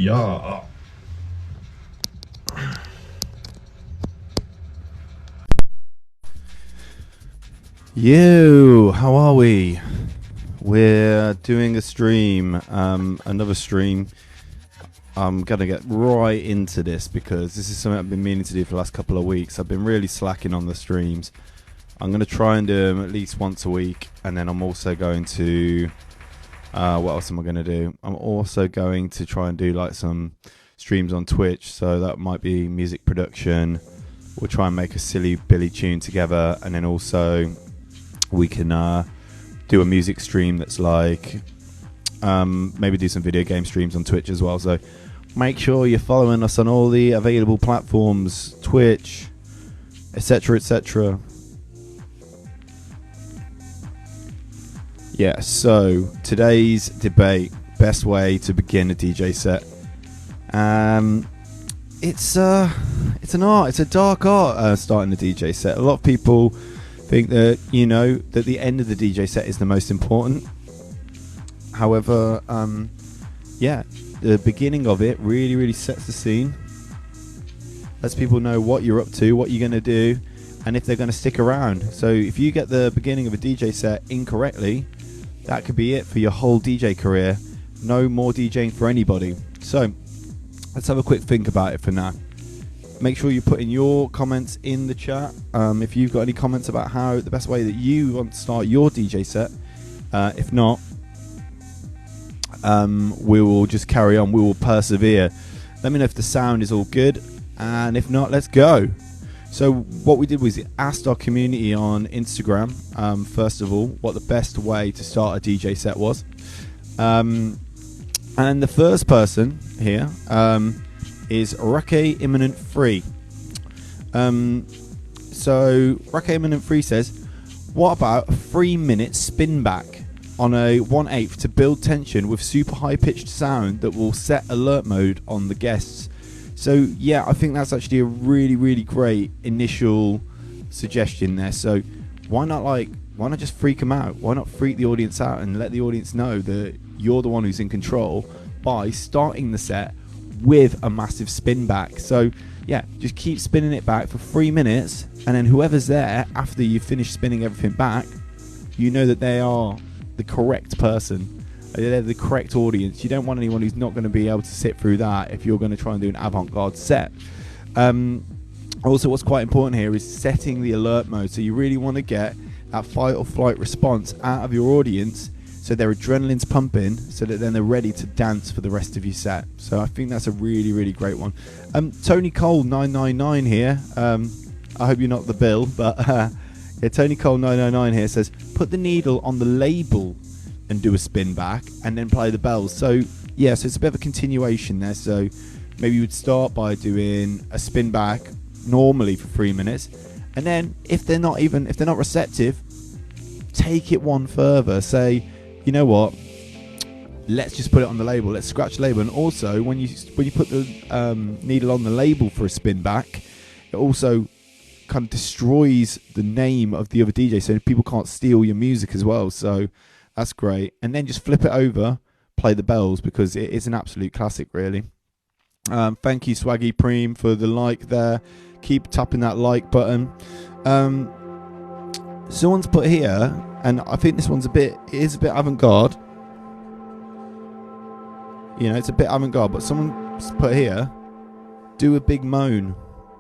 Yeah. Yo, how are we? We're doing a stream, another stream. I'm going to get right into this because this is something I've been meaning to do for the last couple of weeks. I've been really slacking on the streams. I'm going to try and do them at least once a week, and then I'm also going to... what else am I going to do? I'm also going to try and do like some streams on Twitch, so that might be music production. We'll try and make a silly Billy tune together, and then also we can do a music stream that's like maybe do some video game streams on Twitch as well. So make sure you're following us on all the available platforms, Twitch, etc, etc. Yeah, so today's debate, best way to begin a DJ set. It's an art, it's a dark art, starting a DJ set. A lot of people think that, you know, that the end of the DJ set is the most important. However, yeah, the beginning of it really sets the scene. Lets people know what you're up to, what you're going to do, and if they're going to stick around. So if you get the beginning of a DJ set incorrectly, that could be it for your whole DJ career. No more DJing for anybody. So let's have a quick think about it for now. Make sure you put in your comments in the chat. If you've got any comments about how the best way that you want to start your DJ set. If not, we will just carry on. We will persevere. Let me know if the sound is all good, and if not, let's go. So what we did was we asked our community on Instagram, first of all, what the best way to start a DJ set was. And the first person here is Rake Imminent Free. So Rake Imminent Free says, what about a 3-minute spin back on a 1/8 to build tension with super high pitched sound that will set alert mode on the guests? So yeah, I think that's actually a really great initial suggestion there. So why not just freak them out? Why not freak the audience out and let the audience know that you're the one who's in control by starting the set with a massive spin back? So yeah, just keep spinning it back for 3 minutes, and then whoever's there after you've finished spinning everything back, you know that they are the correct person. They're the correct audience. You don't want anyone who's not going to be able to sit through that if you're going to try and do an avant-garde set. Also, what's quite important here is setting the alert mode. So you really want to get that fight or flight response out of your audience, so their adrenaline's pumping, so that then they're ready to dance for the rest of your set. So I think that's a really great one. Tony Cole 999 here. I hope you're not the bill, but yeah, Tony Cole 999 here says, put the needle on the label and do a spin back and then play the bells. So yeah, so it's a bit of a continuation there. So maybe you would start by doing a spin back normally for 3 minutes, and then if they're not receptive, take it one further. Say, you know what, let's just put it on the label, let's scratch the label. And also when you put the needle on the label for a spin back, it also kind of destroys the name of the other DJ, so people can't steal your music as well. So that's great. And then just flip it over, play the bells, because it is an absolute classic, really. Thank you, Swaggy Preem, for the like there. Keep tapping that like button. Someone's put here, and I think this one's it is a bit avant-garde. You know, it's a bit avant-garde, but someone's put here, do a big moan.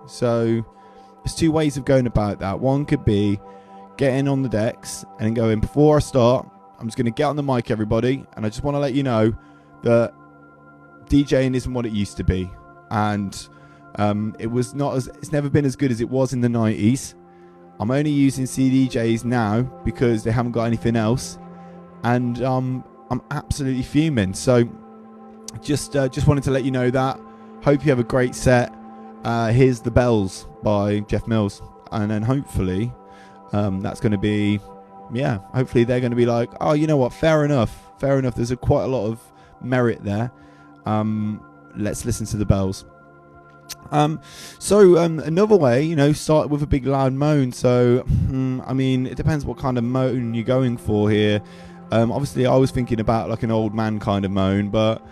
So there's two ways of going about that. One could be getting on the decks and going, before I start, I'm just going to get on the mic, everybody, and I just want to let you know that DJing isn't what it used to be, and it's never been as good as it was in the 90s. I'm only using CDJs now because they haven't got anything else, and I'm absolutely fuming. So just wanted to let you know that. Hope you have a great set. Here's The Bells by Jeff Mills, and then hopefully that's going to be, yeah, hopefully they're going to be like, oh, you know what, fair enough, there's quite a lot of merit there. Let's listen to The Bells. So another way, you know, start with a big loud moan. So I mean, it depends what kind of moan you're going for here. Obviously I was thinking about like an old man kind of moan, but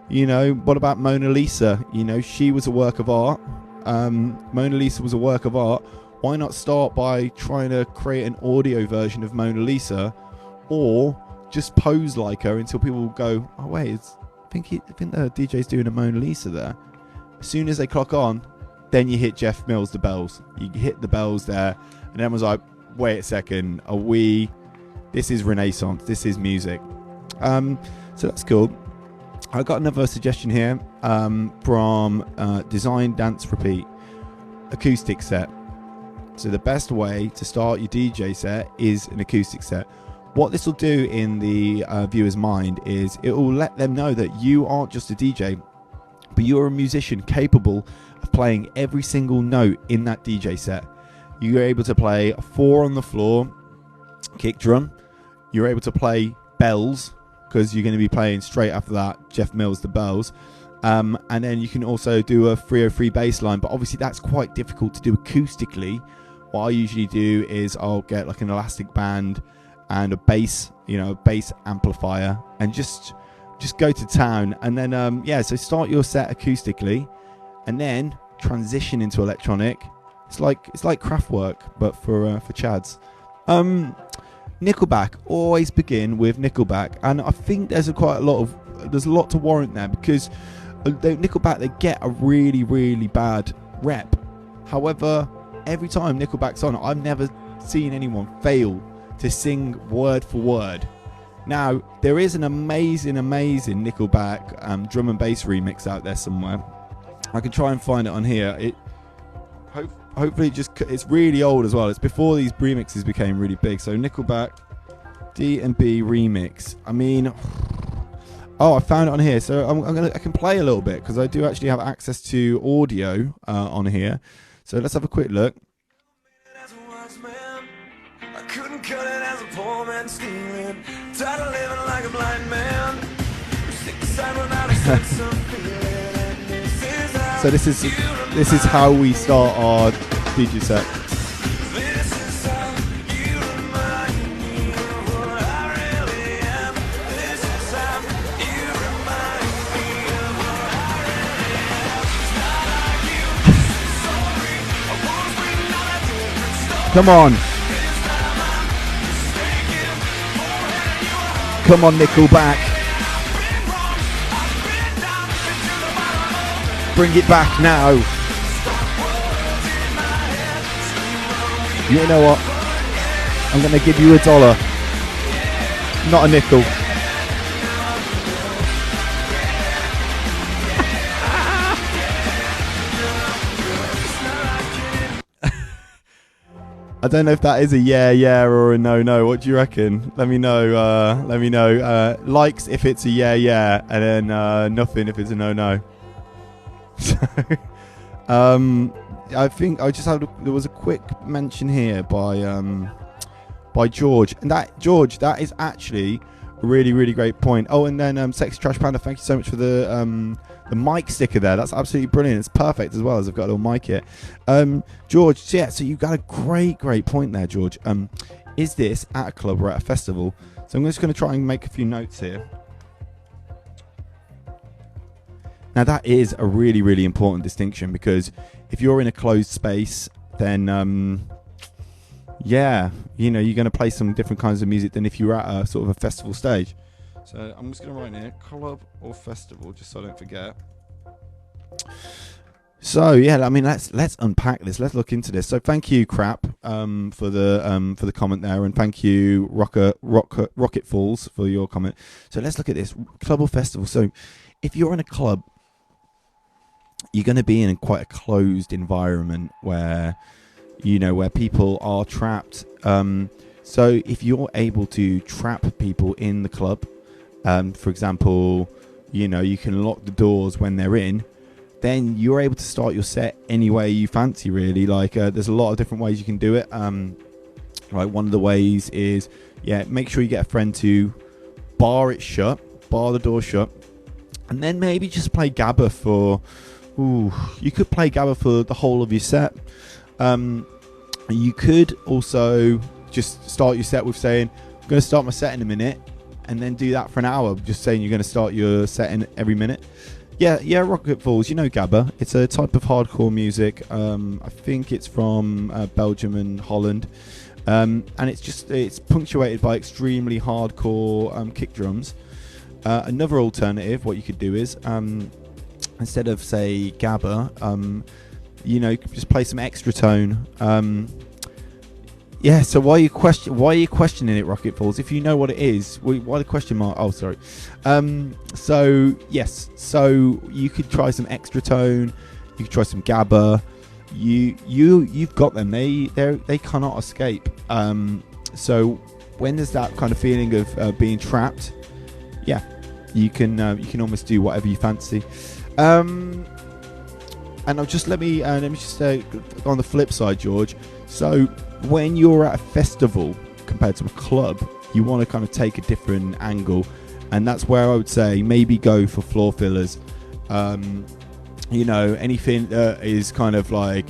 You know, what about Mona Lisa? You know, she was a work of art. Mona Lisa was a work of art. Why not start by trying to create an audio version of Mona Lisa, or just pose like her until people go, oh wait, I think the DJ's doing a Mona Lisa there. As soon as they clock on, then you hit Jeff Mills the bells. You hit the bells there, and everyone's like, wait a second, this is Renaissance, this is music. So that's cool. I got another suggestion here from Design Dance Repeat acoustic set. So the best way to start your DJ set is an acoustic set. What this will do in the viewer's mind is it will let them know that you aren't just a DJ, but you're a musician capable of playing every single note in that DJ set. You're able to play a 4 on the floor kick drum. You're able to play bells, because you're going to be playing straight after that Jeff Mills the bells. And then you can also do a 303 bass line, but obviously that's quite difficult to do acoustically. What I usually do is I'll get like an elastic band and a bass, bass amplifier, and just go to town. And then so start your set acoustically, and then transition into electronic. It's like Kraftwerk, but for Chads. Nickelback, always begin with Nickelback, and I think there's a lot to warrant there, because Nickelback, they get a really, really bad rep. However, every time Nickelback's on, I've never seen anyone fail to sing word for word. Now, there is an amazing Nickelback drum and bass remix out there somewhere. I can try and find it on here. Hopefully it's really old as well. It's before these remixes became really big. So Nickelback D&B remix. I mean, I found it on here. So I can play a little bit, because I do actually have access to audio on here. So let's have a quick look. So this is how we start our DJ set. Come on. Come on, Nickelback. Bring it back now. You know what? I'm going to give you $1, not a nickel. I don't know if that is a yeah or a no. What do you reckon? Let me know. Likes if it's a yeah, and then nothing if it's a no. So, I think I just had there was a quick mention here by George, and that is actually a really, really great point. Oh, and then Sexy Trash Panda, thank you so much for the mic sticker there. That's absolutely brilliant. It's perfect as well, as I've got a little mic here. George, so you've got a great point there, George. Is this at a club or at a festival? So I'm just going to try and make a few notes here. Now that is a really, really important distinction, because if you're in a closed space, then you're going to play some different kinds of music than if you're at a sort of a festival stage. So I'm just going to write here, club or festival, just so I don't forget. So yeah, I mean, let's unpack this. Let's look into this. So thank you, Crap, for the comment there, and thank you, Rocket Falls, for your comment. So let's look at this, club or festival. So if you're in a club, you're going to be in quite a closed environment where people are trapped. So if you're able to trap people in the club, for example, you can lock the doors when they're in, then you're able to start your set any way you fancy, really. Like there's a lot of different ways you can do it. Like one of the ways is, make sure you get a friend to bar the door shut, and then maybe just play Gabba for... you could play Gabba for the whole of your set. You could also just start your set with saying, I'm going to start my set in a minute. and then do that for an hour, just saying you're going to start your set in every minute. Yeah, Rocket Falls, you know Gabba. It's a type of hardcore music. I think it's from Belgium and Holland. And it's punctuated by extremely hardcore kick drums. Another alternative, what you could do is, instead of, say, Gabba, just play some extra tone. Yeah, so why are you questioning it, Rocket Falls? If you know what it is, why the question mark? Oh, sorry. So yes, so you could try some extra tone. You could try some Gabba. You've got them. They cannot escape. So when there's that kind of feeling of being trapped, yeah, you can almost do whatever you fancy. And I'll just let me just on the flip side, George. So when you're at a festival compared to a club, you want to kind of take a different angle, and that's where I would say maybe go for floor fillers. Anything that is kind of like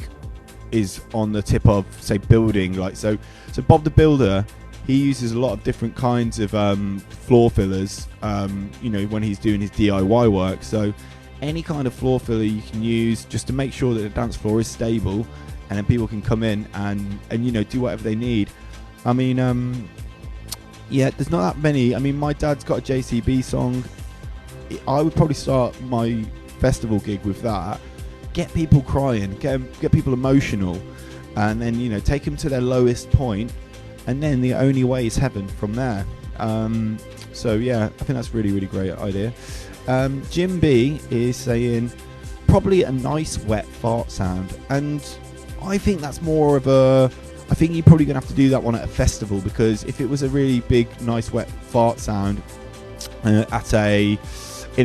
is on the tip of, say, building, like so Bob the Builder, he uses a lot of different kinds of floor fillers when he's doing his DIY work. So any kind of floor filler you can use just to make sure that the dance floor is stable, and then people can come in and do whatever they need. I mean, there's not that many. I mean, my dad's got a JCB song. I would probably start my festival gig with that. Get people crying, get people emotional, and then take them to their lowest point, and then the only way is heaven from there. So yeah, I think that's really, really great idea. Jim B is saying probably a nice wet fart sound, and I think that's more of a. I think you're probably going to have to do that one at a festival, because if it was a really big, nice wet fart sound in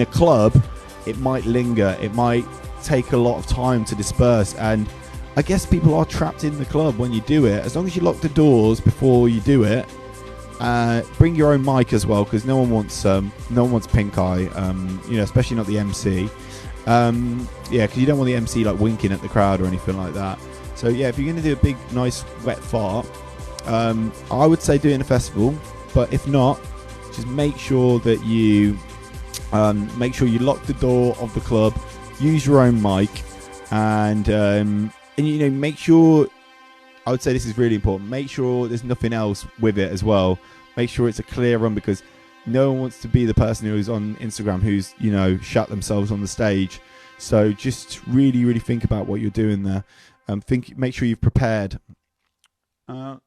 a club, it might linger. It might take a lot of time to disperse, and I guess people are trapped in the club when you do it. As long as you lock the doors before you do it, bring your own mic as well, because no one wants pink eye. Especially not the MC. Because you don't want the MC like winking at the crowd or anything like that. So yeah, if you're going to do a big, nice, wet fart, I would say do it in a festival. But if not, just make sure that you lock the door of the club, use your own mic, and make sure. I would say this is really important. Make sure there's nothing else with it as well. Make sure it's a clear run, because no one wants to be the person who's on Instagram who's shut themselves on the stage. So just really, really think about what you're doing there. Make sure you've prepared. So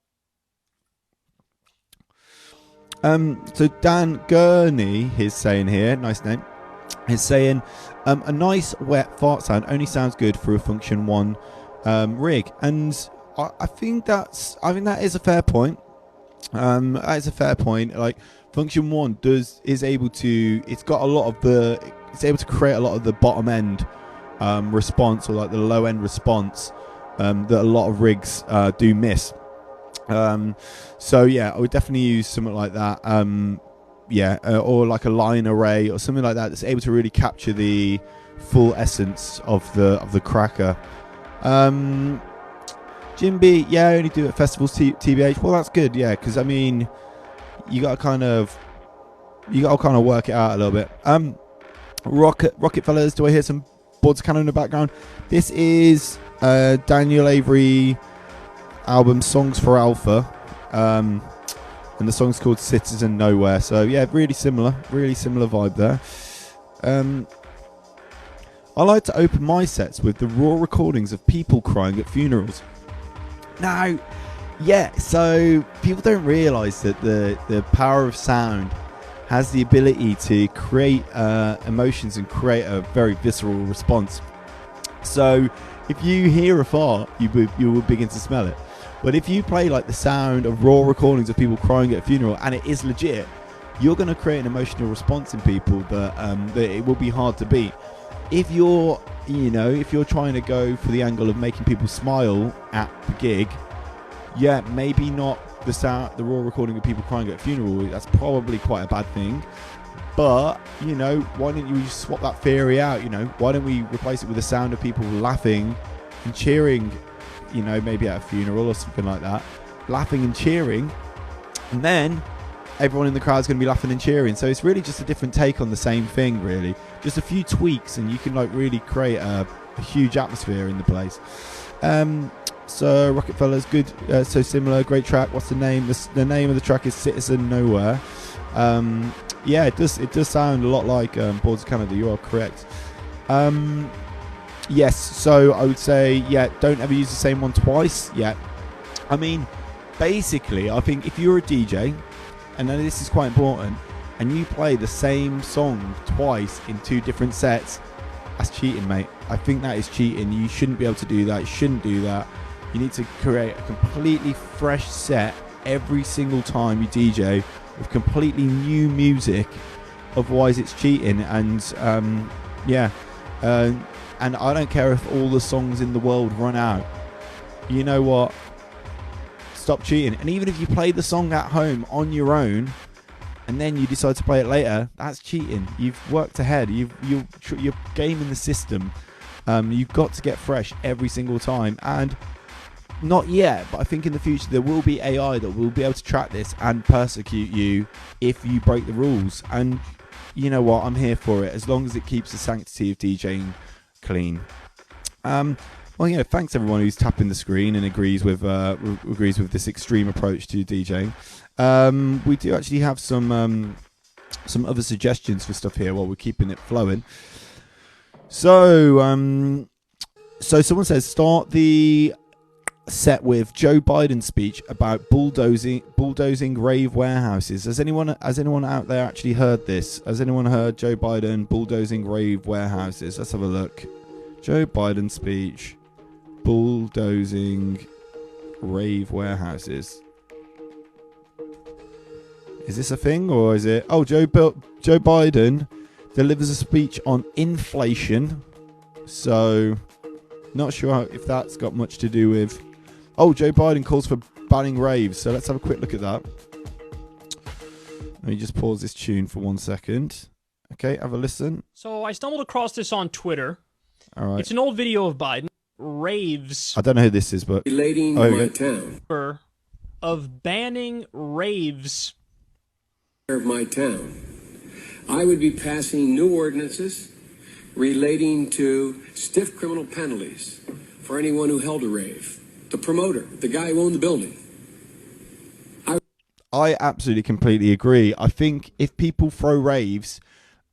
Dan Gurney is saying here, nice name, is saying a nice wet fart sound only sounds good for a Function 1 rig, and I think that is a fair point. That is a fair point. Like Function 1 is able to create a lot of the bottom end response, or like the low end response that a lot of rigs do miss. So yeah, I would definitely use something like that. Or like a line array or something like that that's able to really capture the full essence of the cracker. Jim B, yeah, I only do it at festivals, TBH. Well, that's good, yeah, because I mean, you got to kind of work it out a little bit. Rocket fellas, do I hear some boards cannon in the background? This is Daniel Avery album Songs for Alpha, and the song's called Citizen Nowhere. So yeah, really similar vibe there. I like to open my sets with the raw recordings of people crying at funerals. Now, yeah, so people don't realise that the power of sound has the ability to create emotions and create a very visceral response. So if you hear a fart, you will begin to smell it. But if you play like the sound of raw recordings of people crying at a funeral, and it is legit, you're going to create an emotional response in people that it will be hard to beat. If you're trying to go for the angle of making people smile at the gig, yeah, maybe not the raw recording of people crying at a funeral. That's probably quite a bad thing. But why don't you just swap that theory out? Why don't we replace it with the sound of people laughing and cheering? Maybe at a funeral or something like that, laughing and cheering, and then everyone in the crowd's going to be laughing and cheering. So it's really just a different take on the same thing, really. Just a few tweaks, and you can like really create a huge atmosphere in the place. So Rocketfeller's good, so similar, great track. What's the name? The name of the track is Citizen Nowhere. Yeah, it does sound a lot like Boards of Canada. You are correct. Yes, so I would say, yeah, don't ever use the same one twice. Yeah, I mean, basically, I think if you're a DJ, and then this is quite important, and you play the same song twice in 2 different sets, that's cheating, mate. I think that is cheating. You shouldn't be able to do that. You shouldn't do that. You need to create a completely fresh set every single time you DJ with completely new music. Otherwise, it's cheating. And yeah, and I don't care if all the songs in the world run out. You know what? Stop cheating. And even if you play the song at home on your own, and then you decide to play it later, that's cheating. You've worked ahead. You're gaming the system. You've got to get fresh every single time. And not yet, but I think in the future there will be AI that will be able to track this and persecute you if you break the rules. And you know what? I'm here for it, as long as it keeps the sanctity of DJing clean. Well, you know, thanks everyone who's tapping the screen and agrees with this extreme approach to DJing. We do actually have some other suggestions for stuff here while we're keeping it flowing. So someone says start the set with Joe Biden's speech about bulldozing rave warehouses. Has anyone out there actually heard this? Has anyone heard Joe Biden bulldozing rave warehouses? Let's have a look. Joe Biden speech, bulldozing rave warehouses. Is this a thing, or is it? Oh, Joe Biden delivers a speech on inflation. So, not sure if that's got much to do with. Oh, Joe Biden calls for banning raves. So let's have a quick look at that. Let me just pause this tune for 1 second. Okay, have a listen. So I stumbled across this on Twitter. All right. It's an old video of Biden. Raves. I don't know who this is, but relating my town. Of banning raves. Of my town. I would be passing new ordinances relating to stiff criminal penalties for anyone who held a rave. The promoter, the guy who owned the building. I absolutely completely agree. I think if people throw raves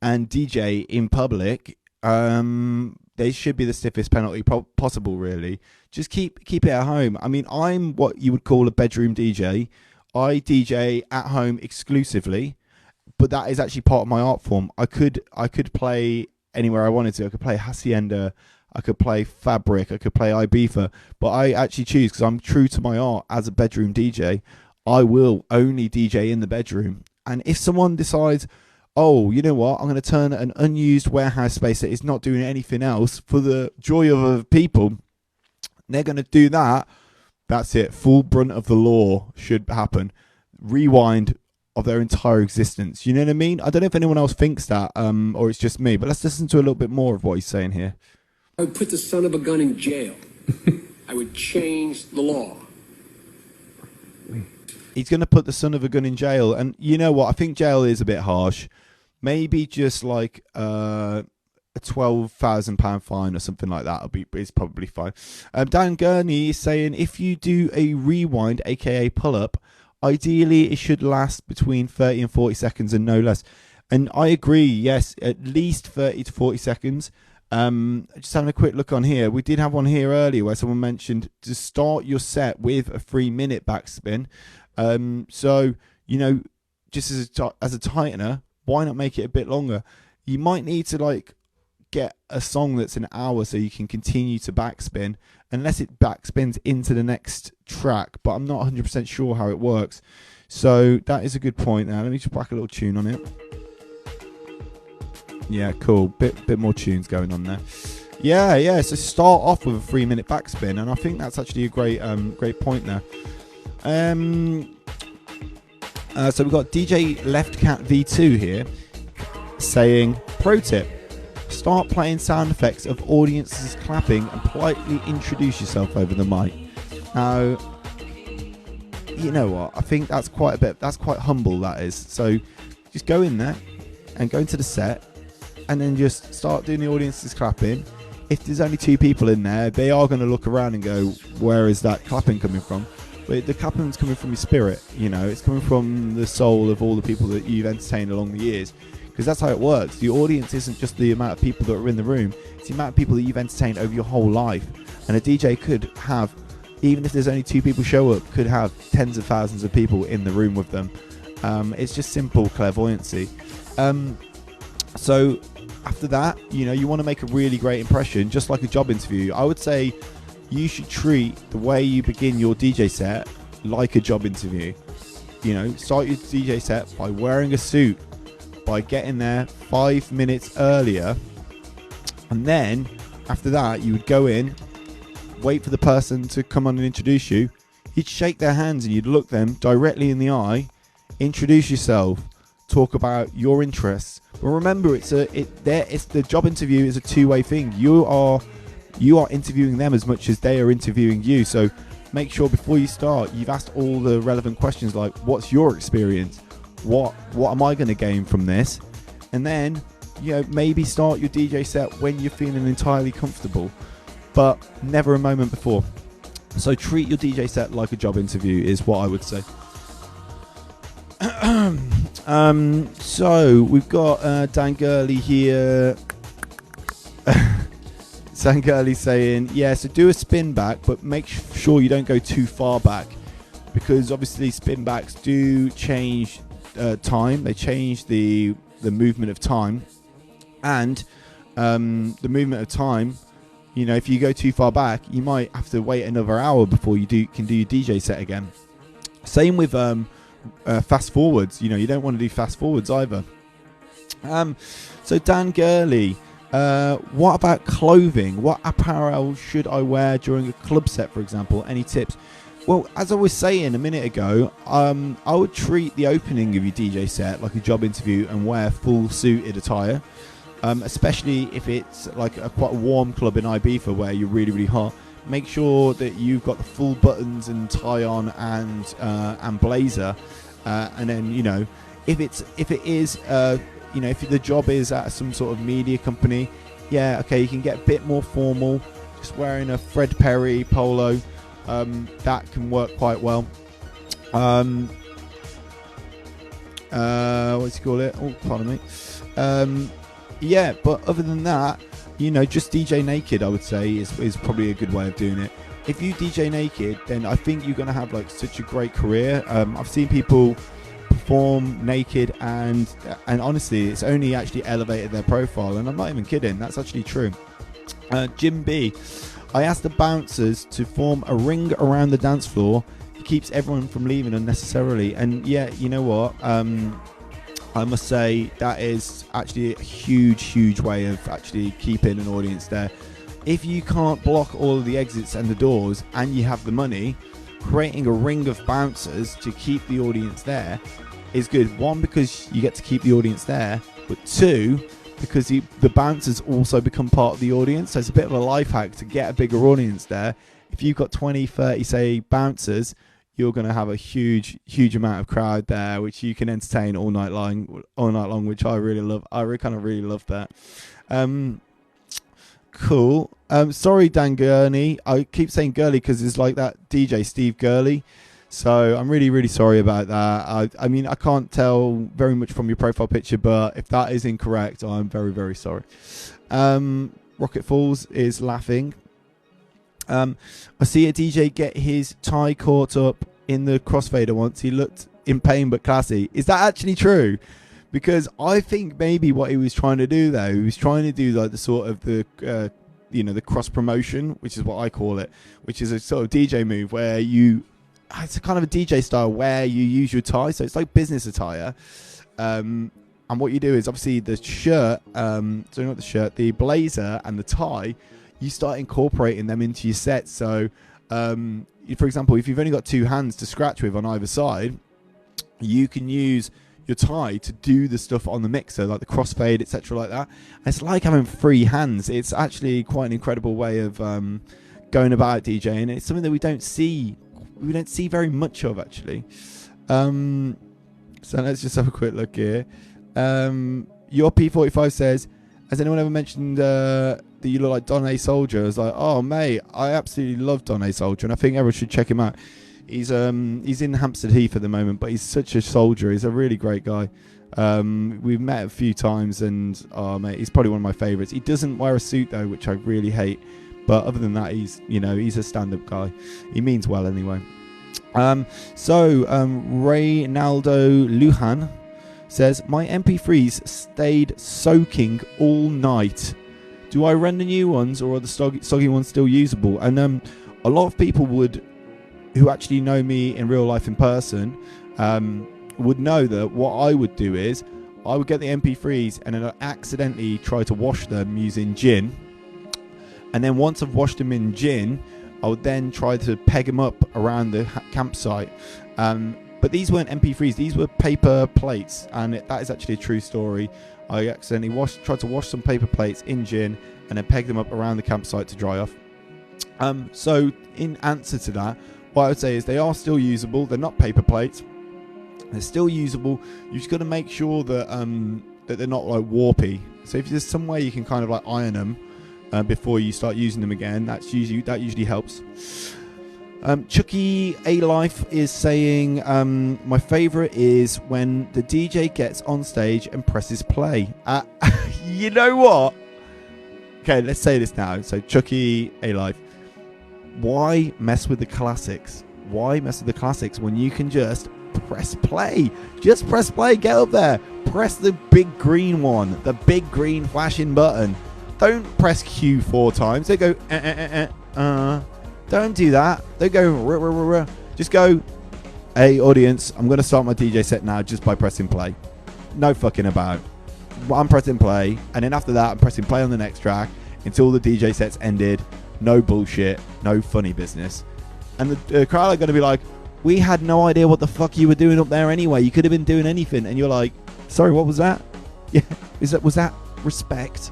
and DJ in public, they should be the stiffest penalty possible, really. Just keep it at home. I mean, I'm what you would call a bedroom DJ. I DJ at home exclusively, but that is actually part of my art form. I could play anywhere I wanted to. I could play Hacienda, I could play Fabric, I could play Ibiza, but I actually choose, because I'm true to my art as a bedroom DJ, I will only DJ in the bedroom. And if someone decides, oh, you know what, I'm going to turn an unused warehouse space that is not doing anything else for the joy of other people, they're going to do that, that's it. Full brunt of the law should happen. Rewind of their entire existence. You know what I mean? I don't know if anyone else thinks that, or it's just me, but let's listen to a little bit more of what he's saying here. I would put the son of a gun in jail. I would change the law. He's going to put the son of a gun in jail. And you know what? I think jail is a bit harsh. Maybe just like a £12,000 fine or something like that is probably fine. Dan Gurney is saying, if you do a rewind, aka pull-up, ideally it should last between 30 and 40 seconds and no less. And I agree, yes, at least 30 to 40 seconds. Just having a quick look on here. We did have one here earlier where someone mentioned to start your set with a 3-minute backspin. So, you know, just as a tightener, why not make it a bit longer? You might need to like get a song that's an hour so you can continue to backspin, unless it backspins into the next track, but I'm not 100% sure how it works. So that is a good point there. Let me just whack a little tune on it. Yeah, cool. Bit more tunes going on there. Yeah. So start off with a 3-minute backspin, and I think that's actually a great point there. So we've got DJ LeftCat V2 here saying, pro tip, start playing sound effects of audiences clapping and politely introduce yourself over the mic. Now, you know what? I think that's quite a bit. That's quite humble. That is. So just go in there and go into the set, and then just start doing the audience's clapping. If there's only 2 people in there, they are going to look around and go, "Where is that clapping coming from?" But the clapping's coming from your spirit. You know, it's coming from the soul of all the people that you've entertained along the years. Because that's how it works. The audience isn't just the amount of people that are in the room. It's the amount of people that you've entertained over your whole life. And a DJ could have, even if there's only 2 people show up, could have tens of thousands of people in the room with them. It's just simple clairvoyancy. So after that, you know, you want to make a really great impression, just like a job interview. I would say you should treat the way you begin your DJ set like a job interview. You know, start your DJ set by wearing a suit, by getting there 5 minutes earlier, and then after that you would go in, wait for the person to come on and introduce you. You'd shake their hands and you'd look them directly in the eye, introduce yourself, talk about your interests. But remember, it's the job interview is a two-way thing. You are interviewing them as much as they are interviewing you. So make sure before you start you've asked all the relevant questions, like what's your experience, what am I going to gain from this, and then, you know, maybe start your DJ set when you're feeling entirely comfortable, but never a moment before. So treat your DJ set like a job interview is what I would say. So we've got Dan Gurley here. Dan Gurley saying, yeah, so do a spin back, but make sure you don't go too far back, because obviously spin backs do change time. They change the movement of time, and the movement of time, you know, if you go too far back, you might have to wait another hour before you can do your DJ set again. Same with fast forwards. You know, you don't want to do fast forwards either. So Dan Gurley, what about clothing? What apparel should I wear during a club set, for example? Any tips? Well, as I was saying a minute ago, I would treat the opening of your DJ set like a job interview and wear full suited attire, especially if it's like quite a warm club in Ibiza where you're really, really hot. Make sure that you've got the full buttons and tie on and blazer, and then, you know, if the job is at some sort of media company, yeah, okay, you can get a bit more formal, just wearing a Fred Perry polo. That can work quite well. What's you call it? Oh, pardon me. Yeah, but other than that, you know, just DJ naked, I would say, is probably a good way of doing it. If you DJ naked, then I think you're going to have like such a great career. I've seen people perform naked, and honestly, it's only actually elevated their profile, and I'm not even kidding. That's actually true. Jim B, I asked the bouncers to form a ring around the dance floor. It keeps everyone from leaving unnecessarily. And yeah, you know what? I must say that is actually a huge way of actually keeping an audience there. If you can't block all of the exits and the doors and you have the money, creating a ring of bouncers to keep the audience there is good. One, because you get to keep the audience there, but two, because the bouncers also become part of the audience. So it's a bit of a life hack to get a bigger audience there. If you've got 20, 30, say, bouncers, you're going to have a huge amount of crowd there, which you can entertain all night long, which I really love. I really love that. Cool. Sorry, Dan Gurney. I keep saying Gurley because it's like that DJ Steve Gurley. So I'm really sorry about that. I mean, I can't tell very much from your profile picture, but if that is incorrect, I'm very sorry. Rocket Falls is laughing. I see a DJ get his tie caught up in the crossfader once. He looked in pain but classy. Is that actually true? Because I think maybe what he was trying to do, though, he was trying to do like the sort of the cross promotion, which is what I call it, which is a sort of DJ move where it's a kind of a DJ style where you use your tie. So it's like business attire. And what you do is obviously the shirt, the blazer and the tie, you start incorporating them into your set. So, for example, if you've only got two hands to scratch with on either side, you can use your tie to do the stuff on the mixer, like the crossfade, etc., like that. And it's like having free hands. It's actually quite an incredible way of going about DJing. It's something that we don't see we don't see very much of actually. So let's just have a quick look here. Your P45 says, has anyone ever mentioned that you look like Don A. Soldier? I was like, oh mate, I absolutely love Don A. Soldier, and I think everyone should check him out. He's in Hampstead Heath at the moment, but he's such a soldier. He's a really great guy. We've met a few times, and oh mate, he's probably one of my favourites. He doesn't wear a suit though, which I really hate. But other than that, he's a stand-up guy. He means well anyway. Reynaldo Lujan says, my MP3s stayed soaking all night. Do I render new ones, or are the soggy ones still usable? And a lot of people who actually know me in real life in person would know that what I would do is I would get the MP3s and then I'd accidentally try to wash them using gin. And then once I've washed them in gin, I would then try to peg them up around the campsite. But these weren't MP3s, these were paper plates, and that is actually a true story. I accidentally tried to wash some paper plates in gin and then peg them up around the campsite to dry off. So in answer to that, what I would say is they are still usable. They're not paper plates. They're still usable. You just got to make sure that that they're not like warpy. So if there's some way you can kind of like iron them before you start using them again, that usually helps. Chucky A Life is saying, my favourite is when the DJ gets on stage and presses play. You know what? Okay, let's say this now. So Chucky A Life, why mess with the classics? Why mess with the classics when you can just press play? Just press play, get up there, press the big green one, the big green flashing button. Don't press Q 4 times. They go Don't do that. Don't go just go, hey audience, I'm going to start my DJ set now just by pressing play. No fucking about. I'm pressing play, and then after that I'm pressing play on the next track until the DJ set's ended. No bullshit, no funny business. And the crowd are going to be like, we had no idea what the fuck you were doing up there anyway. You could have been doing anything. And you're like, sorry, what was that? Yeah, was that respect?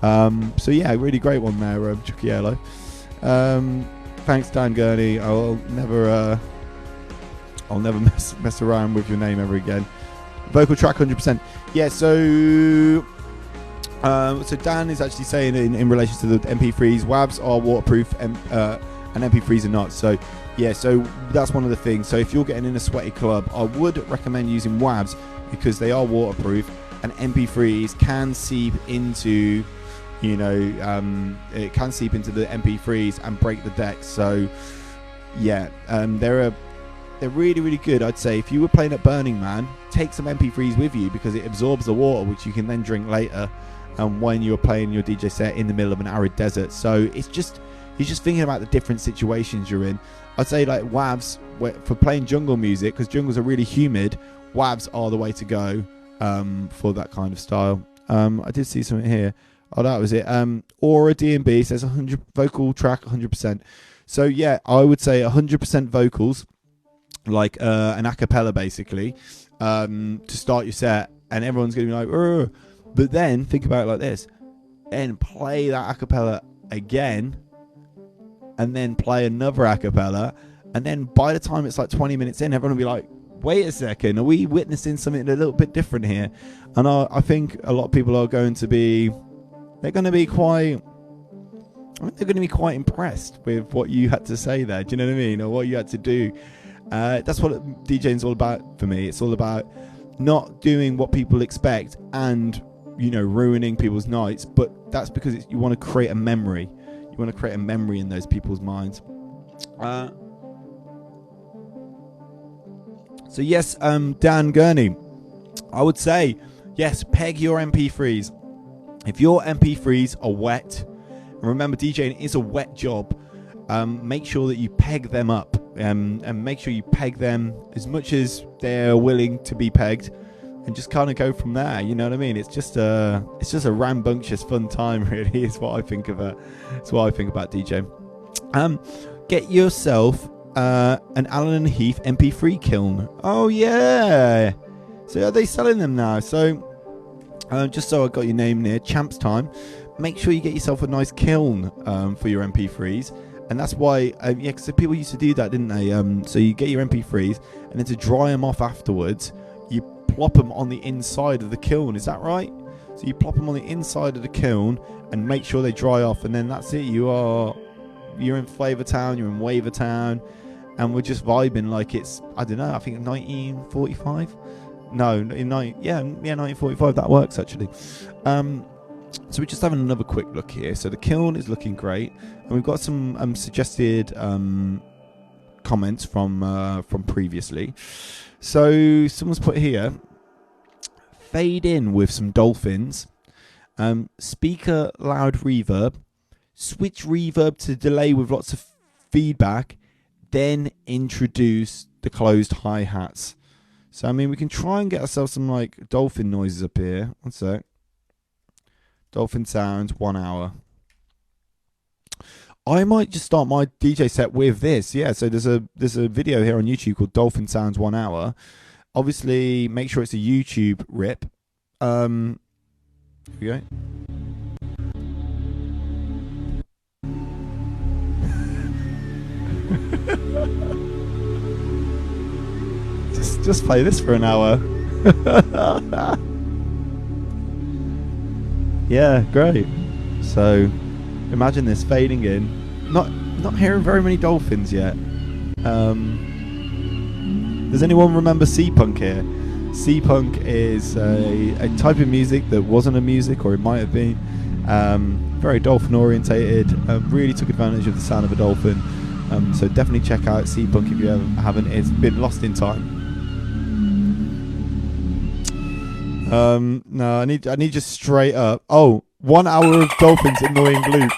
So yeah, really great one there, Chucky Yellow. Thanks, Dan Gurney. I'll never mess around with your name ever again. Vocal track 100%. Yeah, so Dan is actually saying in relation to the MP3s, WAVs are waterproof and MP3s are not. So yeah, so that's one of the things. So if you're getting in a sweaty club, I would recommend using WAVs because they are waterproof, and MP3s can seep into, it can seep into the MP3s and break the deck. So yeah, they're really, really good. I'd say if you were playing at Burning Man, take some MP3s with you because it absorbs the water, which you can then drink later. And when you're playing your DJ set in the middle of an arid desert, so you're just thinking about the different situations you're in. I'd say like WAVs for playing jungle music, because jungles are really humid. WAVs are the way to go for that kind of style. I did see something here. Oh, that was it. Aura D&B says 100 vocal track 100%. So yeah, I would say 100% vocals, like an acapella basically, to start your set, and everyone's gonna be like, "Urgh." But then think about it like this, and play that acapella again, and then play another acapella, and then by the time it's like 20 minutes in, everyone will be like, wait a second, are we witnessing something a little bit different here? And I think a lot of people are going to be quite impressed with what you had to say there. Do you know what I mean? Or what you had to do. That's what DJing is all about for me. It's all about not doing what people expect and, ruining people's nights. But that's because you want to create a memory. You want to create a memory in those people's minds. So yes, Dan Gurney, I would say, yes, peg your MP3s. If your MP3s are wet, and remember DJing is a wet job, make sure that you peg them up, and make sure you peg them as much as they're willing to be pegged, and just kind of go from there. You know what I mean? It's just a rambunctious fun time, really. Is what I think of it. It's what I think about DJing. Get yourself an Allen and Heath MP3 kiln. Oh yeah. So are they selling them now? So just so I got your name near, Champs Time. Make sure you get yourself a nice kiln for your MP3s, And that's why, yeah, because people used to do that, didn't they? So you get your MP3s, and then to dry them off afterwards, you plop them on the inside of the kiln. Is that right? So you plop them on the inside of the kiln and make sure they dry off, and then that's it. You're in Flavortown, you're in Wavertown, and we're just vibing like it's, I don't know, I think 1945. No, 1945. That works actually. So we're just having another quick look here. So the kiln is looking great, and we've got some suggested comments from previously. So someone's put here, fade in with some dolphins, speaker loud reverb, switch reverb to delay with lots of feedback, then introduce the closed hi-hats. So I mean, we can try and get ourselves some like dolphin noises up here. One sec. Dolphin sounds, 1 hour. I might just start my DJ set with this. Yeah, so there's a video here on YouTube called Dolphin Sounds 1 hour. Obviously, make sure it's a YouTube rip. Here we go. just play this for an hour. Yeah, great. So imagine this fading in. Not hearing very many dolphins yet. Does anyone remember C-Punk here? C-Punk is a type of music that wasn't a music, or it might have been. Very dolphin orientated. Really took advantage of the sound of a dolphin. So definitely check out C-Punk if you haven't. It's been lost in time. No, I need just straight up. Oh, 1 hour of dolphins annoying loop.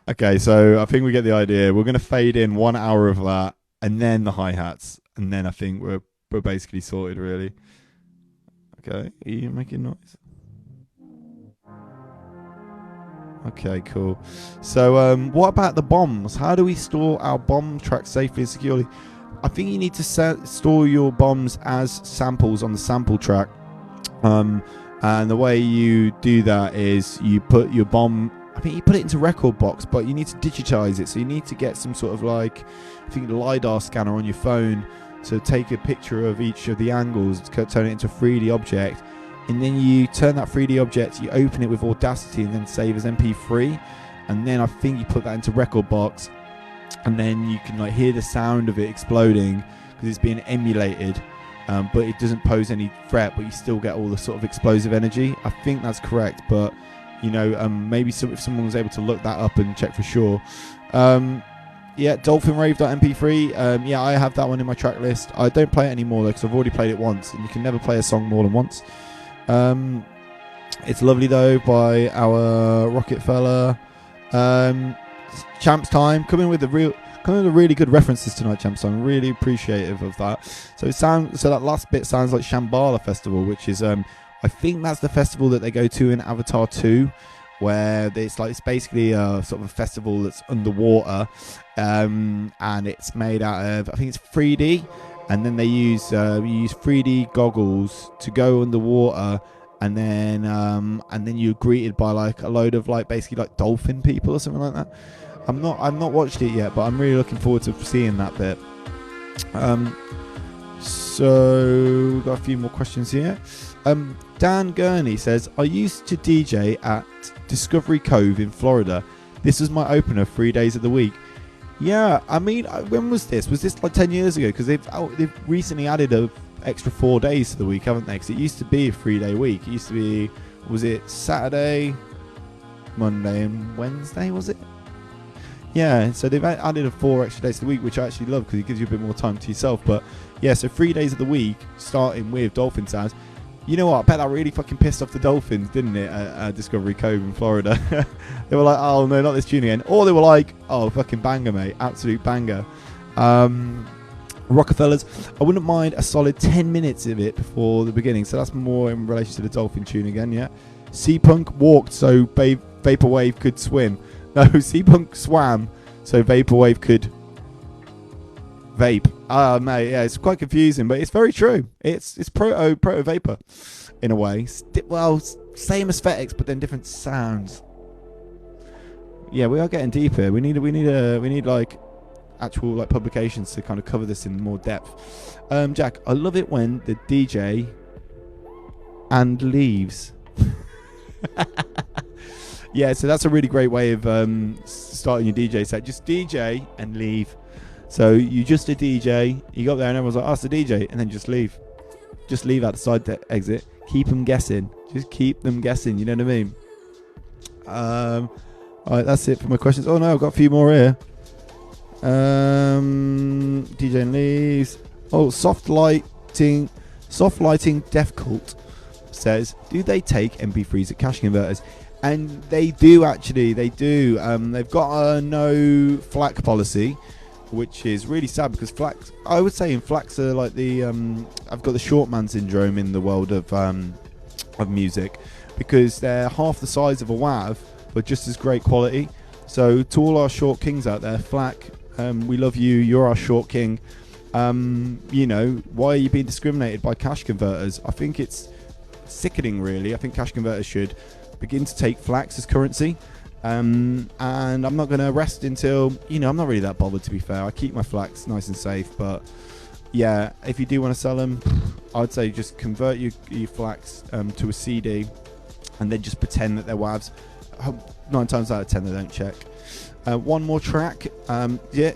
Okay, so I think we get the idea. We're going to fade in 1 hour of that, and then the hi-hats, and then I think we're basically sorted, really. Okay, are you making noise? Okay, cool. So what about the bombs? How do we store our bomb tracks safely and securely? I think you need to store your bombs as samples on the sample track. And the way you do that is you put your bomb, I think you put it into record box, but you need to digitize it. So you need to get some sort of like, I think LiDAR scanner on your phone to take a picture of each of the angles, to turn it into a 3D object. And then you turn that 3D object, you open it with Audacity and then save as MP3. And then I think you put that into record box, and then you can like hear the sound of it exploding because it's being emulated. But it doesn't pose any threat, but you still get all the sort of explosive energy. I think that's correct, but you know, maybe if someone was able to look that up and check for sure. Yeah, dolphinrave.mp3. Yeah, I have that one in my track list. I don't play it anymore though, because I've already played it once, and you can never play a song more than once. It's lovely though by our Rocket fella. Champs Time coming with really good references tonight, Champs Time. I'm really appreciative of that. So that last bit sounds like Shambhala Festival, which is I think that's the festival that they go to in Avatar 2, where it's basically a sort of a festival that's underwater, and it's made out of, I think it's 3D, and then they use 3D goggles to go underwater, and then you're greeted by like a load of like basically like dolphin people or something like that. I've not watched it yet, but I'm really looking forward to seeing that bit. So we've got a few more questions here. Dan Gurney says, I used to DJ at Discovery Cove in Florida. This was my opener 3 days of the week. Yeah, I mean, when was this? Was this like 10 years ago? Because they've recently added a extra 4 days to the week, haven't they? Because it used to be a 3 day week. It used to be, was it Saturday, Monday and Wednesday, was it? Yeah, so they've added 4 extra days to the week, which I actually love because it gives you a bit more time to yourself. But yeah, so 3 days of the week, starting with dolphin sounds. You know what? I bet that really fucking pissed off the dolphins, didn't it, at Discovery Cove in Florida? They were like, oh no, not this tune again. Or they were like, oh, fucking banger, mate. Absolute banger. Rockefellers, I wouldn't mind a solid 10 minutes of it before the beginning. So that's more in relation to the dolphin tune again, yeah? C-Punk walked so Vaporwave could swim. No, C-Punk swam so Vaporwave could... vape. Mate, yeah, it's quite confusing, but it's very true. It's proto vapor in a way. Well, same aesthetics, but then different sounds. Yeah, we are getting deep here. We need like actual like publications to kind of cover this in more depth. Jack, I love it when the DJ and leaves. Yeah, so that's a really great way of starting your DJ set. Just DJ and leave. So you just a DJ, you go up there and everyone's like, oh, it's the DJ, and then just leave. Just leave out the side exit. Keep them guessing. Just keep them guessing, you know what I mean? Alright, that's it for my questions. Oh no, I've got a few more here. DJ and leaves. Oh, soft lighting Deaf Cult says, do they take MP3s at cash converters? And they do, actually. They do. They've got a no FLAC policy, which is really sad because FLAC, I would say in FLACs are like the I've got the short man syndrome in the world of music, because they're half the size of a WAV but just as great quality. So to all our short kings out there, FLAC, we love you, you're our short king. You know, why are you being discriminated by cash converters? I think it's sickening, really. I think cash converters should begin to take FLACs as currency. And I'm not going to rest until, you know, I'm not really that bothered, to be fair. I keep my FLACs nice and safe, but yeah, if you do want to sell them, I'd say just convert your FLACs to a CD and then just pretend that they're WAVs. 9 times out of 10 they don't check. One more track. Yeah,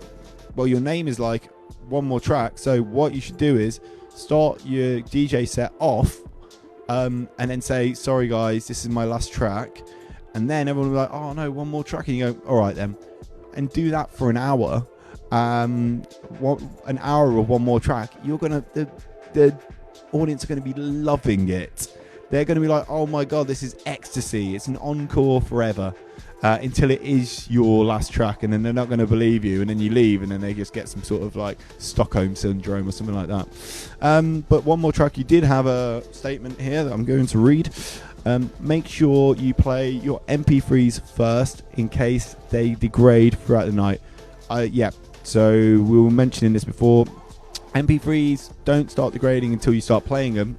well, your name is like one more track, so what you should do is start your DJ set off and then say, sorry guys, this is my last track. And then everyone will be like, oh no, one more track. And you go, all right then. And do that for an hour. An hour of one more track. You're going to, the audience are going to be loving it. They're going to be like, oh my God, this is ecstasy. It's an encore forever. Until it is your last track. And then they're not going to believe you. And then you leave. And then they just get some sort of like Stockholm syndrome or something like that. But one more track. You did have a statement here that I'm going to read. Make sure you play your MP3s first in case they degrade throughout the night. Yeah, so we were mentioning this before. MP3s don't start degrading until you start playing them.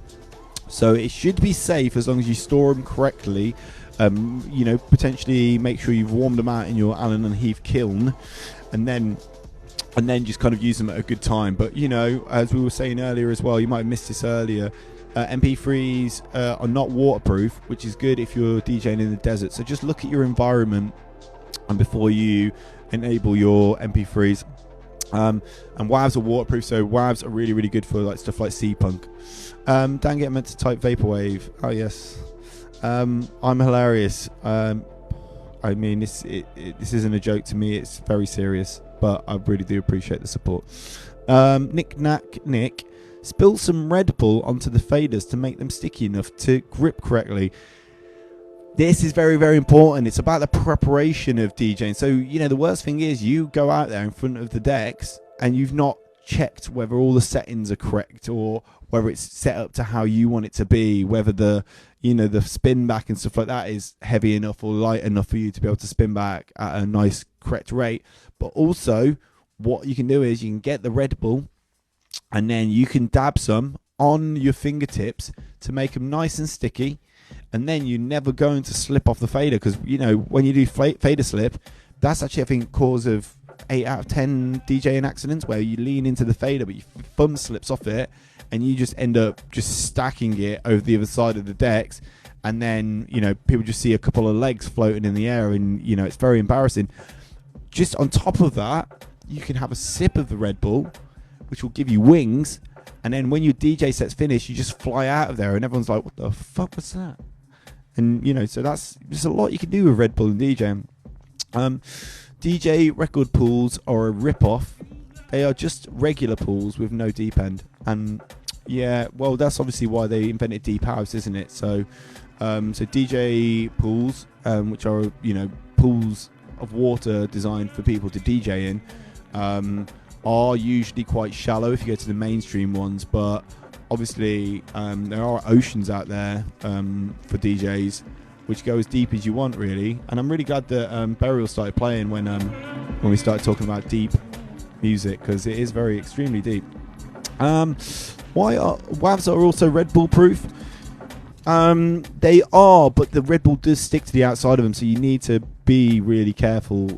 So it should be safe as long as you store them correctly. You know, potentially make sure you've warmed them out in your Allen and Heath kiln, and then just kind of use them at a good time. But you know, as we were saying earlier as well, you might have missed this earlier. MP3s are not waterproof, which is good if you're DJing in the desert. So just look at your environment and before you enable your MP3s. And WAVs are waterproof, so WAVs are really, really good for like stuff like C-Punk. Dan get meant to type Vaporwave. Oh yes. I'm hilarious. I mean, this isn't a joke to me. It's very serious, but I really do appreciate the support. Nick. Spill some Red Bull onto the faders to make them sticky enough to grip correctly. This is very, very important. It's about the preparation of DJing. So, you know, the worst thing is you go out there in front of the decks and you've not checked whether all the settings are correct or whether it's set up to how you want it to be, whether the spin back and stuff like that is heavy enough or light enough for you to be able to spin back at a nice, correct rate. But also, what you can do is you can get the Red Bull and then you can dab some on your fingertips to make them nice and sticky, and then you're never going to slip off the fader, because you know when you do fader slip, that's actually I think cause of 8 out of 10 DJing accidents, where you lean into the fader but your thumb slips off it and you just end up just stacking it over the other side of the decks, and then you know people just see a couple of legs floating in the air, and you know it's very embarrassing. Just on top of that, you can have a sip of the Red Bull, which will give you wings, and then when your DJ set's finished, you just fly out of there, and everyone's like, what the fuck was that? And, you know, so that's just a lot you can do with Red Bull and DJing. DJ record pools are a rip-off. They are just regular pools with no deep end. And, yeah, well, that's obviously why they invented Deep House, isn't it? So DJ pools, which are, you know, pools of water designed for people to DJ in, are usually quite shallow if you go to the mainstream ones, but obviously there are oceans out there for DJs which go as deep as you want, really. And I'm really glad that Burial started playing when we started talking about deep music because it is very extremely deep. Why are WAVs are also Red Bull proof? They are, but the Red Bull does stick to the outside of them, so you need to be really careful.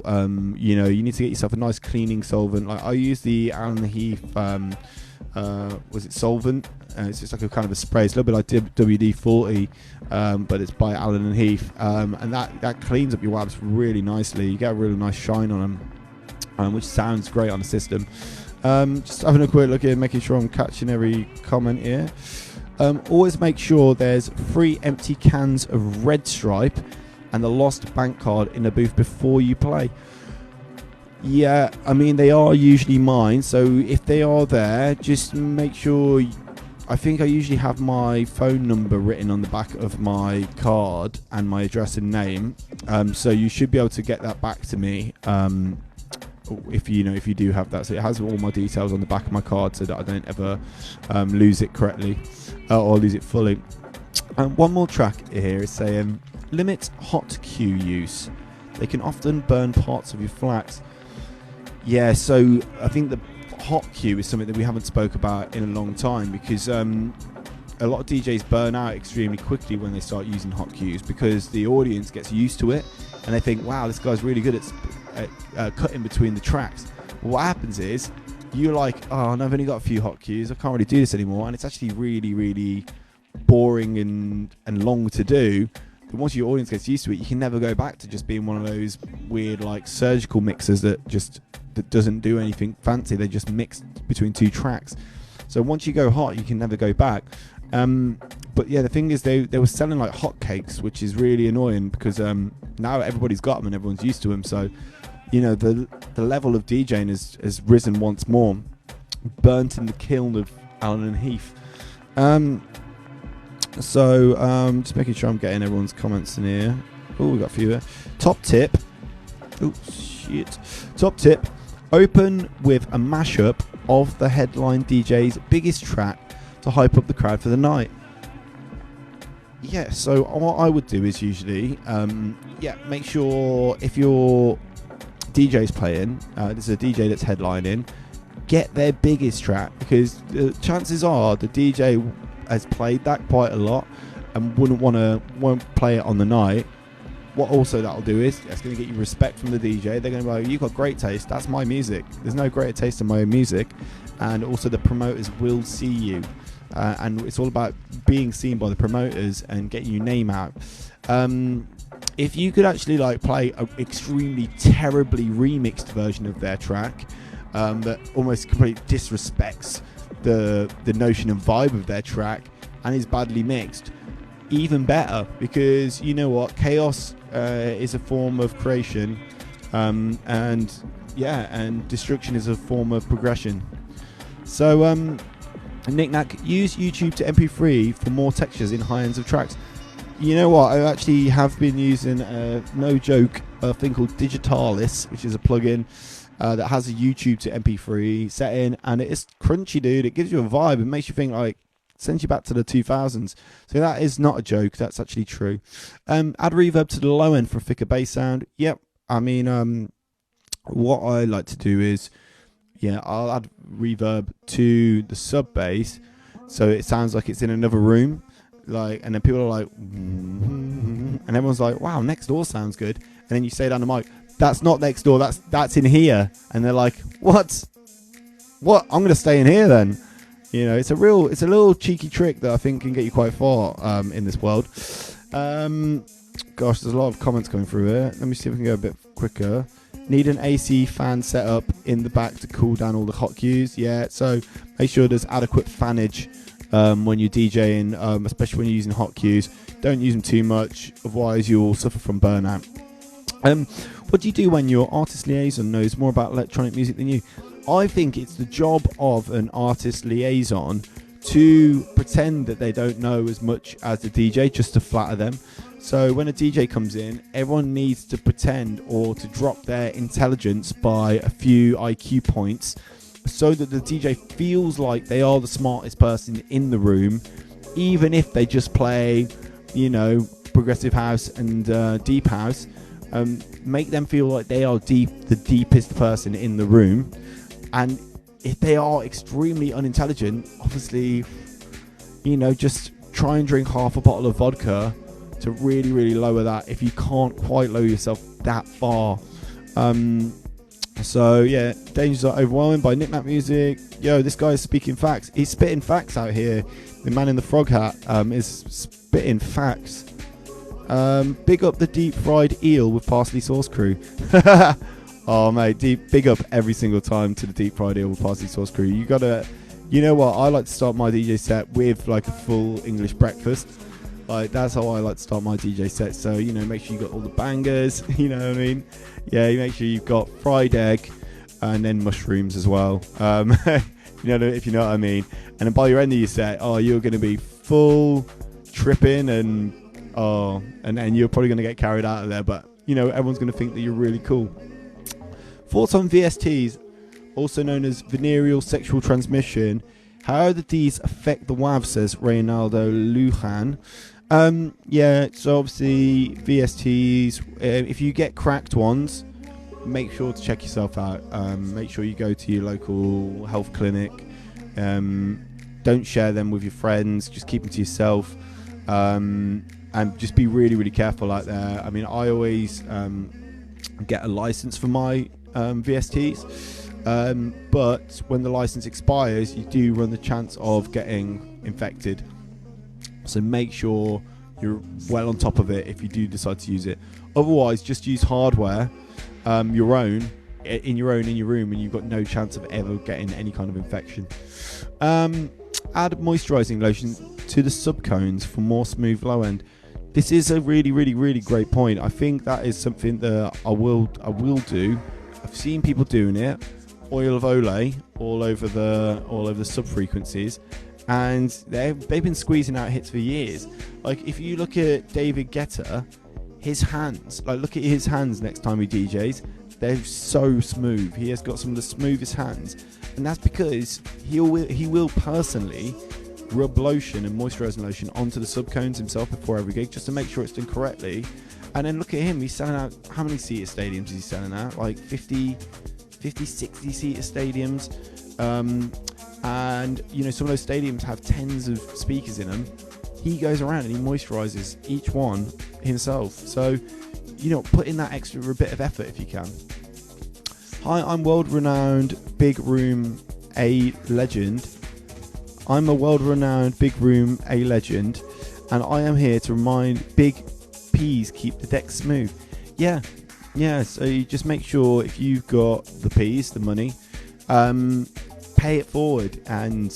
You know, you need to get yourself a nice cleaning solvent. Like I use the Allen Heath, was it solvent? It's just like a kind of a spray. It's a little bit like WD-40, but it's by Allen and Heath, and that cleans up your WAVs really nicely. You get a really nice shine on them, which sounds great on the system. Just having a quick look here, making sure I'm catching every comment here. Always make sure there's 3 empty cans of red stripe and the lost bank card in the booth before you play. Yeah, I mean, they are usually mine, so if they are there, just make sure. I think I usually have my phone number written on the back of my card and my address and name, so you should be able to get that back to me if you do have that. So it has all my details on the back of my card so that I don't ever lose it correctly or lose it fully. One more track here is saying limit hot cue use. They can often burn parts of your flats. Yeah, so I think the hot cue is something that we haven't spoke about in a long time, because a lot of DJs burn out extremely quickly when they start using hot cues, because the audience gets used to it and they think, wow, this guy's really good at cutting between the tracks. What happens is you're like, oh, no, I've only got a few hot cues, I can't really do this anymore, and it's actually really, really boring and long to do. But once your audience gets used to it, you can never go back to just being one of those weird like surgical mixers that doesn't do anything fancy. They just mix between 2 tracks. So once you go hot, you can never go back. But yeah, the thing is they were selling like hotcakes, which is really annoying because now everybody's got them and everyone's used to them. So you know, the level of DJing has risen once more. Burnt in the kiln of Allen and Heath. Just making sure I'm getting everyone's comments in here. Oh, we got a few there. Top tip. Oh shit. Top tip. Open with a mashup of the headline DJ's biggest track to hype up the crowd for the night. Yeah, so what I would do is usually, make sure if your DJ's playing, this is a DJ that's headlining, get their biggest track, because chances are the DJ has played that quite a lot and won't play it on the night. What also that'll do is it's going to get you respect from the DJ. They're going to be like, you've got great taste, that's my music. There's no greater taste than my own music. And also the promoters will see you, and it's all about being seen by the promoters and getting your name out. If you could actually like play an extremely terribly remixed version of their track that almost completely disrespects the notion and vibe of their track and is badly mixed, even better, because you know what, chaos is a form of creation, and destruction is a form of progression. So Knick-Knack, use YouTube to MP3 for more textures in high ends of tracks. You know what, I actually have been using no joke, a thing called Digitalis, which is a plugin that has a YouTube to MP3 setting, and it's crunchy, dude. It gives you a vibe and makes you think, like, sends you back to the 2000s. So that is not a joke, that's actually true. Add reverb to the low end for a thicker bass sound. Yep, I mean, what I like to do is, I'll add reverb to the sub bass so it sounds like it's in another room, like, and then people are like, and everyone's like, wow, next door sounds good. And then you say down the mic, that's not next door, that's in here. And they're like, what? I'm gonna stay in here then. You know, it's a little cheeky trick that I think can get you quite far in this world. Gosh, there's a lot of comments coming through here. Let me see if we can go a bit quicker. Need an AC fan set up in the back to cool down all the hot cues. Yeah, so make sure there's adequate fanage when you're DJing, especially when you're using hot cues. Don't use them too much, otherwise you'll suffer from burnout. What do you do when your artist liaison knows more about electronic music than you? I think it's the job of an artist liaison to pretend that they don't know as much as the DJ, just to flatter them. So when a DJ comes in, everyone needs to pretend or to drop their intelligence by a few IQ points so that the DJ feels like they are the smartest person in the room, even if they just play, progressive house and deep house. Make them feel like they are the deepest person in the room. And if they are extremely unintelligent, obviously, you know, just try and drink half a bottle of vodka to really, really lower that if you can't quite lower yourself that far. So yeah, dangers are overwhelming by Knick-Knack Music. Yo, this guy is speaking facts. He's spitting facts out here. The man in the frog hat is spitting facts. Big up the deep fried eel with parsley sauce crew. Oh mate, big up every single time to the deep fried eel with parsley sauce crew. You gotta, you know what? I like to start my DJ set with like a full English breakfast. Like that's how I like to start my DJ set. So you know, make sure you got all the bangers. You know what I mean? Yeah, you make sure you've got fried egg and then mushrooms as well. You know, if you know what I mean. And then by your end of your set, you're going to be full tripping and you're probably going to get carried out of there. But you know, everyone's going to think that you're really cool. Thoughts on VSTs, also known as venereal sexual transmission. How do these affect the WAV, says Reynaldo Lujan. Yeah, so obviously VSTs, if you get cracked ones, make sure to check yourself out. Make sure you go to your local health clinic. Don't share them with your friends, just keep them to yourself. And just be really, really careful out there. I mean, I always get a license for my VSTs. But when the license expires, you do run the chance of getting infected. So make sure you're well on top of it if you do decide to use it. Otherwise, just use hardware, your own, in your room, and you've got no chance of ever getting any kind of infection. Add moisturizing lotion to the subcones for more smooth low end. This is a really, really, really great point. I think that is something that I will do. I've seen people doing it. Oil of Olay all over the sub frequencies, and they've been squeezing out hits for years. Like if you look at David Guetta, his hands, like look at his hands next time he DJs, they're so smooth. He has got some of the smoothest hands, and that's because he will personally rub lotion and moisturizing lotion onto the subcones himself before every gig just to make sure it's done correctly. And then look at him, he's selling out, how many seater stadiums is he selling out? Like 50, 60 seater stadiums. And you know, some of those stadiums have tens of speakers in them. He goes around and he moisturizes each one himself. So, you know, put in that extra bit of effort if you can. Hi, I'm world-renowned Big Room A legend. I'm a world-renowned Big Room A legend, and I am here to remind Big P's keep the deck smooth. Yeah, so you just make sure if you've got the P's, the money, pay it forward, and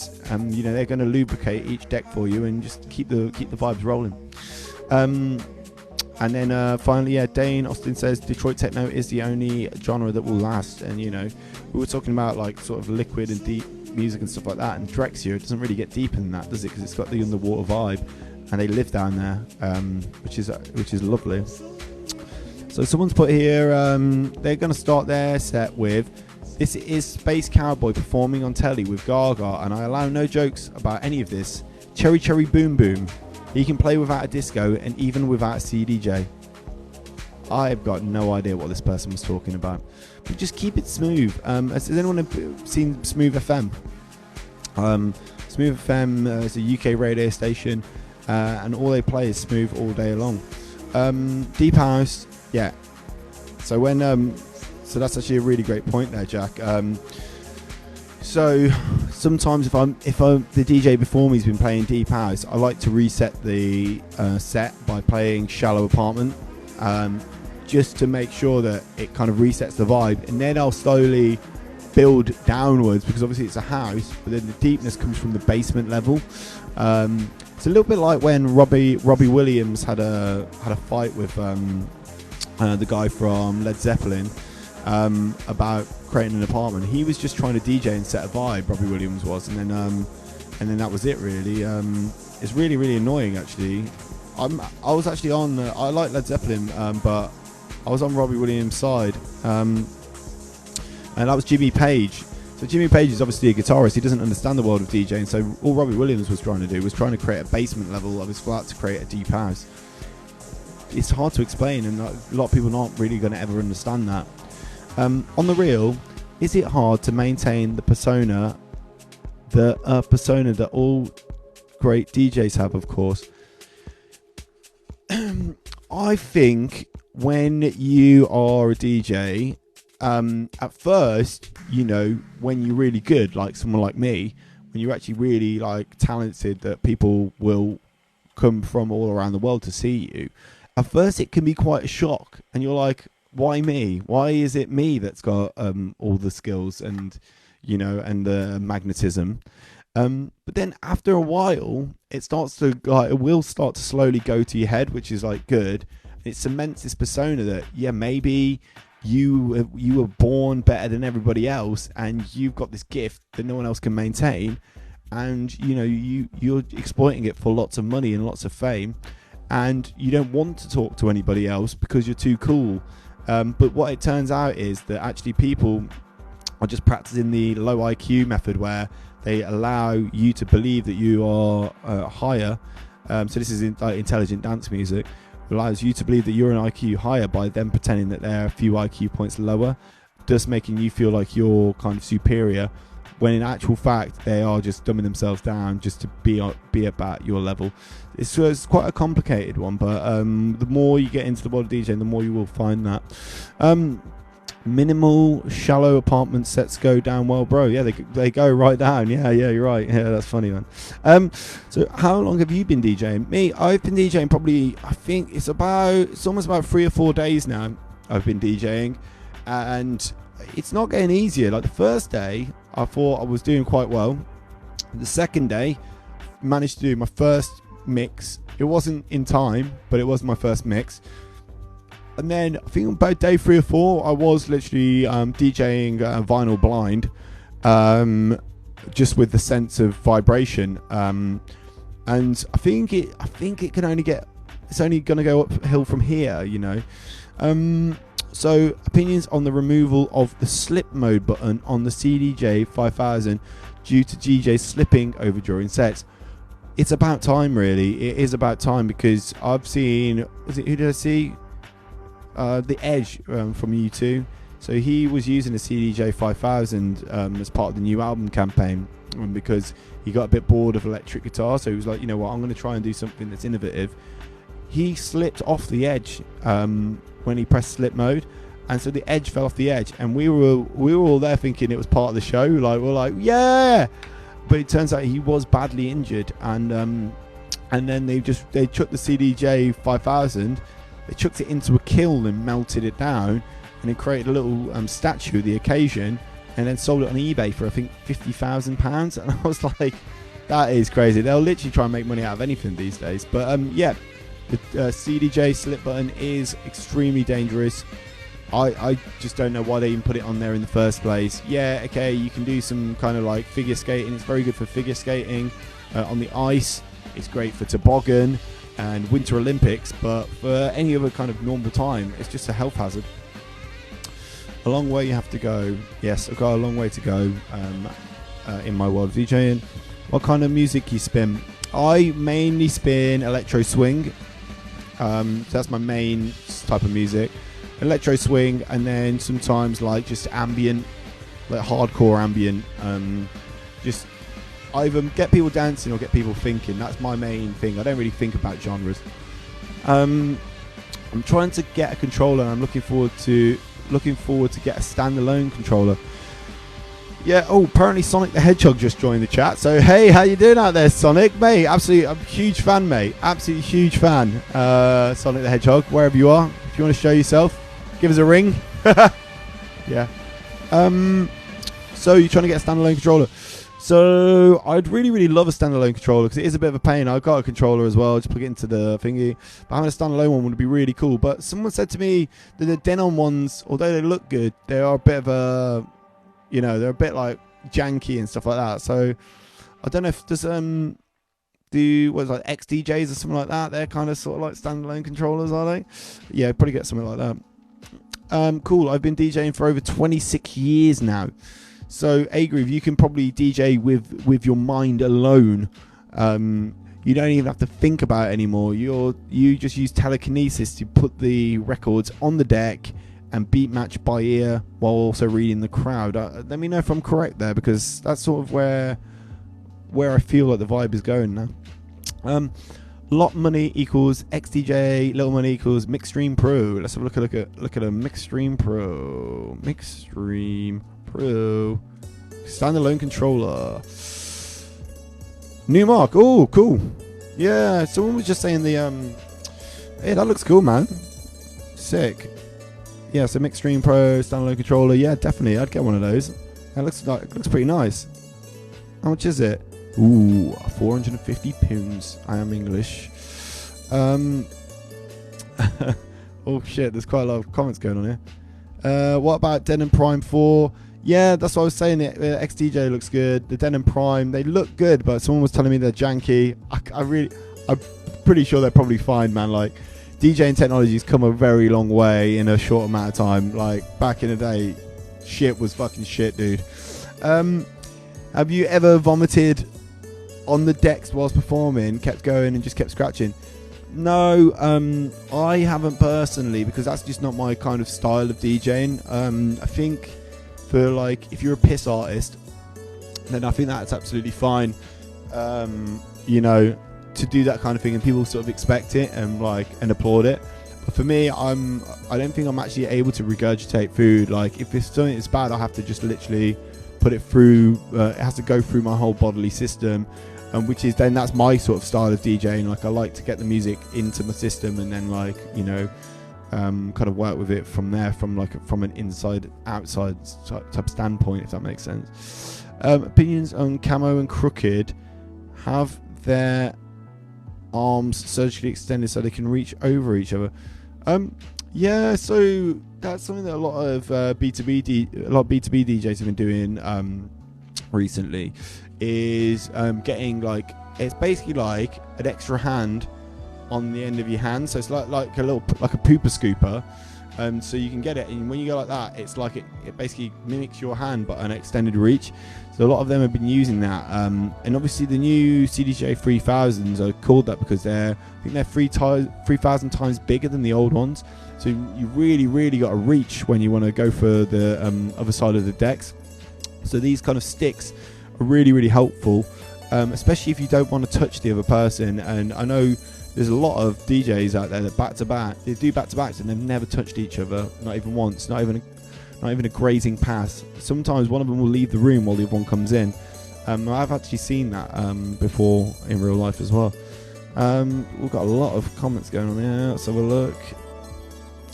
you know, they're going to lubricate each deck for you and just keep the vibes rolling. And then finally, Dane Austin says Detroit techno is the only genre that will last. And you know, we were talking about like sort of liquid and deep music and stuff like that, and Drexia, it doesn't really get deeper than that, does it? Because it's got the underwater vibe, and they live down there, which is lovely. So someone's put here, they're going to start their set with, this is Space Cowboy performing on telly with Gaga, and I allow no jokes about any of this. Cherry Cherry Boom Boom. He can play without a disco and even without a CDJ. I've got no idea what this person was talking about. But just keep it smooth. Has anyone seen Smooth FM? Smooth FM is a UK radio station, and all they play is smooth all day long. Deep house, yeah. So when so that's actually a really great point there, Jack. So sometimes if the DJ before me's been playing deep house, I like to reset the set by playing Shallow Apartment, just to make sure that it kind of resets the vibe, and then I'll slowly build downwards, because obviously it's a house, but then the deepness comes from the basement level. It's a little bit like when Robbie Williams had a fight with the guy from Led Zeppelin about creating an apartment. He was just trying to DJ and set a vibe, Robbie Williams was, and then that was it really. It's really, really annoying actually. I was actually on I like Led Zeppelin, but I was on Robbie Williams' side, and that was Jimmy Page. So Jimmy Page is obviously a guitarist. He doesn't understand the world of DJing, so all Robbie Williams was trying to do was trying to create a basement level of his flat to create a deep house. It's hard to explain, and a lot of people aren't really going to ever understand that. On the real, is it hard to maintain the persona that all great DJs have, of course? I think when you are a DJ, at first, when you're really good, like someone like me, when you're actually really like talented, that people will come from all around the world to see you, at first it can be quite a shock, and you're like, why me? Why is it me that's got all the skills and and the magnetism? But then after a while, it will start to slowly go to your head, which is like good. It cements this persona that maybe you were born better than everybody else, and you've got this gift that no one else can maintain, and you're exploiting it for lots of money and lots of fame, and you don't want to talk to anybody else because you're too cool. But what it turns out is that actually people are just practicing the low IQ method, where they allow you to believe that you are higher. So this is intelligent dance music. It allows you to believe that you're an IQ higher by them pretending that they're a few IQ points lower, just making you feel like you're kind of superior, when in actual fact they are just dumbing themselves down just to be about your level. It's quite a complicated one, but the more you get into the world of DJing, the more you will find that. Minimal, shallow apartment sets go down well, bro. Yeah, they go right down. Yeah, you're right. Yeah, that's funny, man. So how long have you been DJing? Me, I've been DJing probably, I think it's almost about 3 or 4 days now I've been DJing, and it's not getting easier. Like the first day, I thought I was doing quite well. The second day, managed to do my first mix. It wasn't in time, but it was my first mix. And then I think about day 3 or 4, I was literally DJing vinyl blind, just with the sense of vibration. And I think it can only it's only going to go uphill from here, So opinions on the removal of the slip mode button on the CDJ 5000 due to DJs slipping over during sets. It's about time, really. It is about time, because I've seen, who did I see? The Edge from U2. So he was using the CDJ 5000 as part of the new album campaign, because he got a bit bored of electric guitar. So he was like, you know what, I'm going to try and do something that's innovative. He slipped off the Edge when he pressed slip mode, and so the Edge fell off the Edge, and we were all there thinking it was part of the show. Like, we're like, yeah, but it turns out he was badly injured, and then they chucked the CDJ 5000. They chucked it into a kiln and melted it down, and it created a little statue of the occasion, and then sold it on eBay for I think £50,000. And I was like, that is crazy. They'll literally try and make money out of anything these days. But the CDJ slip button is extremely dangerous. I just don't know why they even put it on there in the first place. Yeah, okay, you can do some kind of like figure skating. It's very good for figure skating on the ice. It's great for toboggan and Winter Olympics, but for any other kind of normal time, it's just a health hazard. A long way you have to go. Yes, I've got a long way to go in my world of DJing. What kind of music you spin? I mainly spin electro swing. So that's my main type of music. Electro swing, and then sometimes like just ambient, like hardcore ambient. Just either get people dancing or get people thinking. That's my main thing. I don't really think about genres. I'm trying to get a controller, and I'm looking forward to get a standalone controller. Yeah. Oh, apparently Sonic the Hedgehog just joined the chat. So hey, how you doing out there, Sonic? Mate, absolutely, I'm a huge fan, mate. Absolutely huge fan. Sonic the Hedgehog, wherever you are, if you want to show yourself, give us a ring. Yeah. So you're trying to get a standalone controller. So I'd really love a standalone controller, because it is a bit of a pain. I've got a controller as well, just plug it into the thingy. But having a standalone one would be really cool. But someone said to me that the Denon ones, although they look good, they are a bit of a, they're a bit like janky and stuff like that. So I don't know if there's like XDJs or something like that. They're kind of sort of like standalone controllers, are they? Yeah, probably get something like that. Cool. I've been DJing for over 26 years now. So, Agrieve, you can probably DJ with your mind alone. You don't even have to think about it anymore. You just use telekinesis to put the records on the deck, and beat match by ear while also reading the crowd. Let me know if I'm correct there, because that's sort of where I feel like the vibe is going now. Lot money equals XDJ, little money equals Mixstream Pro. Let's have a look at a Mixstream Pro. Mixstream Pro standalone controller. New mark. Oh, cool. Yeah, someone was just saying hey, that looks cool, man. Sick. Yeah, so Mixstream Pro standalone controller. Yeah, definitely, I'd get one of those. That looks pretty nice. How much is it? Ooh, 450 pounds. I am English. Oh shit, there's quite a lot of comments going on here. What about Denon Prime 4? Yeah, that's what I was saying. The XDJ looks good. The Denon Prime, they look good, but someone was telling me they're janky. I'm pretty sure they're probably fine, man. Like, DJing technology's come a very long way in a short amount of time. Like, back in the day, shit was fucking shit, dude. Have you ever vomited on the decks whilst performing, kept going and just kept scratching? No, I haven't personally, because that's just not my kind of style of DJing. I think for, like, if you're a piss artist, then I think that's absolutely fine, you know, to do that kind of thing, and people sort of expect it and applaud it. But for me, I don't think I'm actually able to regurgitate food. Like, if it's something that's bad, I have to just literally put it through, it has to go through my whole bodily system, which is then, that's my sort of style of DJing. Like, I like to get the music into my system and then, like, you know, kind of work with it from there, from an inside outside type standpoint, if that makes sense. Opinions on Camo and Crooked. Have their arms surgically extended so they can reach over each other. Yeah, so that's something that a lot of B2B DJs have been doing recently, is getting, like, it's basically like an extra hand on the end of your hand, so it's like a little, like a pooper scooper, so you can get it, and when you go like that, it's like it basically mimics your hand but an extended reach. So a lot of them have been using that, and obviously the new CDJ 3000s are called that because I think they're 3,000 times bigger than the old ones. So you really got to reach when you want to go for the other side of the decks. So these kind of sticks are really helpful, especially if you don't want to touch the other person. And I know there's a lot of DJs out there that they do back-to-backs and they've never touched each other, not even once, not even a grazing pass. Sometimes one of them will leave the room while the other one comes in. I've actually seen that before in real life as well. We've got a lot of comments going on here. Let's have a look.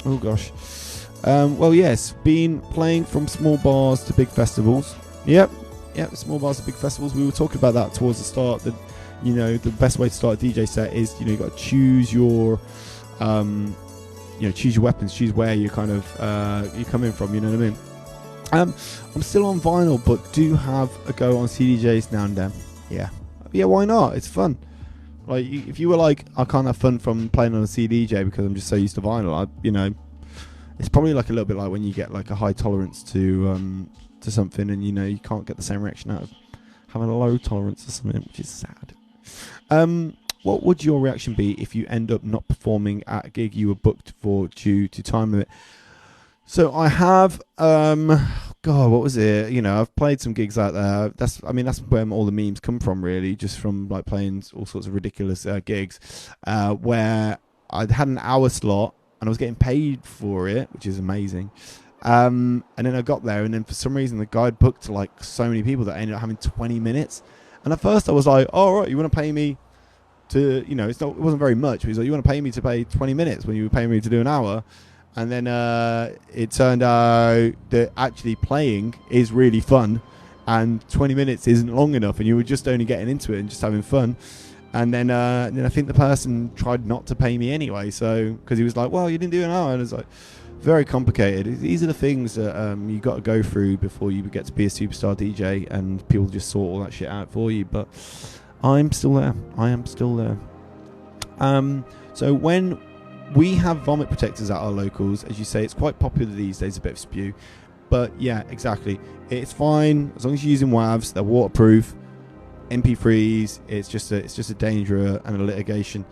Oh gosh. Well, yes, been playing from small bars to big festivals. Yep, small bars to big festivals. We were talking about that towards the start, that, you know, the best way to start a DJ set is, you know, you got to choose your choose your weapons, choose where you kind of you come in from, you know what I mean? I'm still on vinyl, but do have a go on CDJs now and then. Yeah, why not? It's fun. Like, if you were like, I can't have fun from playing on a CDJ because I'm just so used to vinyl, it's probably like a little bit like when you get like a high tolerance to something, and, you know, you can't get the same reaction out of having a low tolerance to something, which is sad. What would your reaction be if you end up not performing at a gig you were booked for due to time limit? So I have, God, what was it? You know, I've played some gigs out there. That's where all the memes come from, really, just from, like, playing all sorts of ridiculous gigs, where I'd had an hour slot and I was getting paid for it, which is amazing. And then I got there, and then for some reason the guy booked, like, so many people that I ended up having 20 minutes. And at first I was like, oh, all right, you want to pay me to, you know, it wasn't very much. But he's like, you want to pay me to play 20 minutes when you were paying me to do an hour? And then it turned out that actually playing is really fun, and 20 minutes isn't long enough, and you were just only getting into it and just having fun. And then I think the person tried not to pay me anyway, so, because he was like, well, you didn't do an hour. And it's like, very complicated. These are the things that you got to go through before you get to be a superstar DJ, and people just sort all that shit out for you. But I'm still there. I am still there. So when we have vomit protectors at our locals, as you say, it's quite popular these days, a bit of spew. But yeah, exactly. It's fine as long as you're using WAVs. They're waterproof. MP3s. It's just a danger and a litigation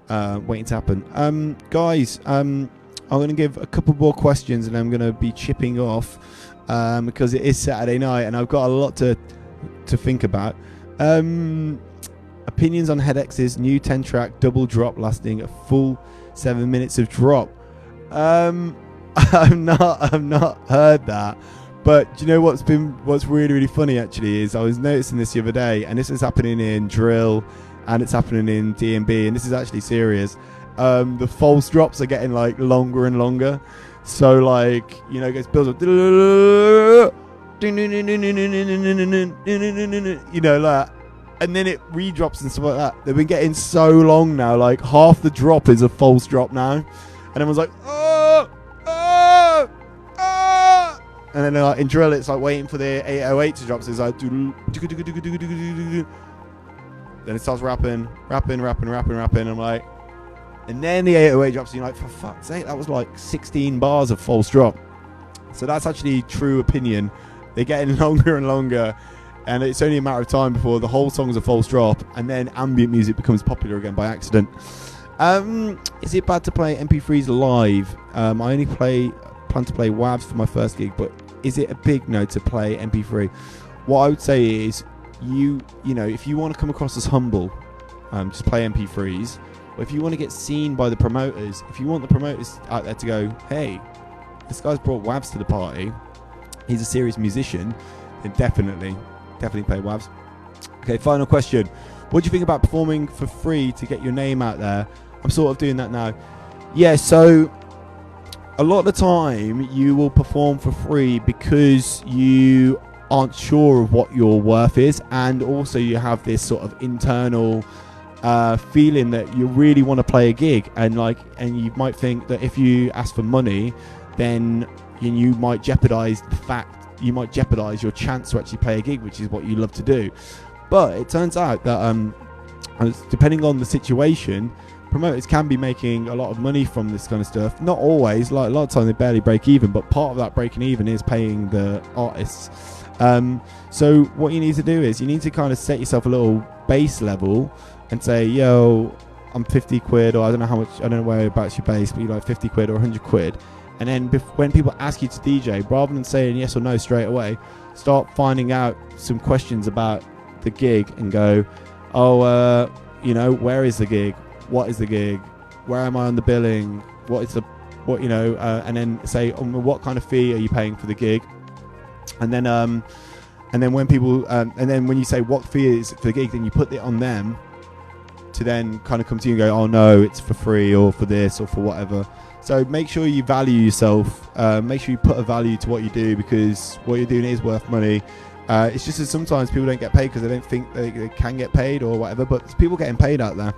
waiting to happen. Guys, I'm going to give a couple more questions, and I'm going to be chipping off because it is Saturday night, and I've got a lot to think about. Opinions on HeadX's new 10-track double drop lasting a full 7 minutes of drop. I've not heard that. But do you know what's really, really funny actually is I was noticing this the other day, and this is happening in drill and it's happening in D&B, and this is actually serious. The false drops are getting like longer and longer. So like, you know, it builds up, you know, like, and then it redrops and stuff like that. They've been getting so long now, like half the drop is a false drop now. And everyone's like, oh, oh, oh. And then like in drill, it's like waiting for the 808 to drop. So it's like, then it starts rapping. I'm like, and then the 808 drops, and you're like, for fuck's sake, that was like 16 bars of false drop. So that's actually true opinion. They're getting longer and longer, and it's only a matter of time before the whole song's a false drop, and then ambient music becomes popular again by accident. Is it bad to play MP3s live? I only plan to play WAVs for my first gig, but is it a big no to play MP3? What I would say is, you know, if you want to come across as humble, just play MP3s. But if you want to get seen by the promoters, if you want the promoters out there to go, hey, this guy's brought WAVs to the party, he's a serious musician, then definitely play WAVs. Okay, final question. What do you think about performing for free to get your name out there? I'm sort of doing that now. Yeah, so a lot of the time you will perform for free because you aren't sure of what your worth is, and also you have this sort of internal feeling that you really want to play a gig, and you might think that if you ask for money, then you might jeopardize your chance to actually play a gig, which is what you love to do. But it turns out that depending on the situation, promoters can be making a lot of money from this kind of stuff. Not always, like a lot of times they barely break even, but part of that breaking even is paying the artists. So what you need to do is you need to kind of set yourself a little base level and say, yo, I'm 50 quid, or I don't know whereabouts your base, but you're like 50 quid or 100 quid. And then when people ask you to DJ, rather than saying yes or no straight away, start finding out some questions about the gig and go, oh, you know, where is the gig? What is the gig? Where am I on the billing? And then say, what kind of fee are you paying for the gig? And then when people, and then when you say what fee is for the gig, then you put it on them to then kind of come to you and go, oh no, it's for free or for this or for whatever. So make sure you value yourself. Make sure you put a value to what you do, because what you're doing is worth money. It's just that sometimes people don't get paid because they don't think they can get paid or whatever, but there's people getting paid out there.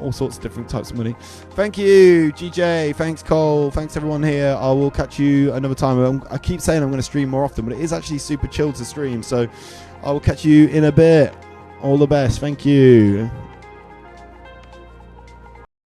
All sorts of different types of money. Thank you, GJ. Thanks, Cole. Thanks, everyone here. I will catch you another time. I keep saying I'm going to stream more often, but it is actually super chill to stream. So I will catch you in a bit. All the best. Thank you.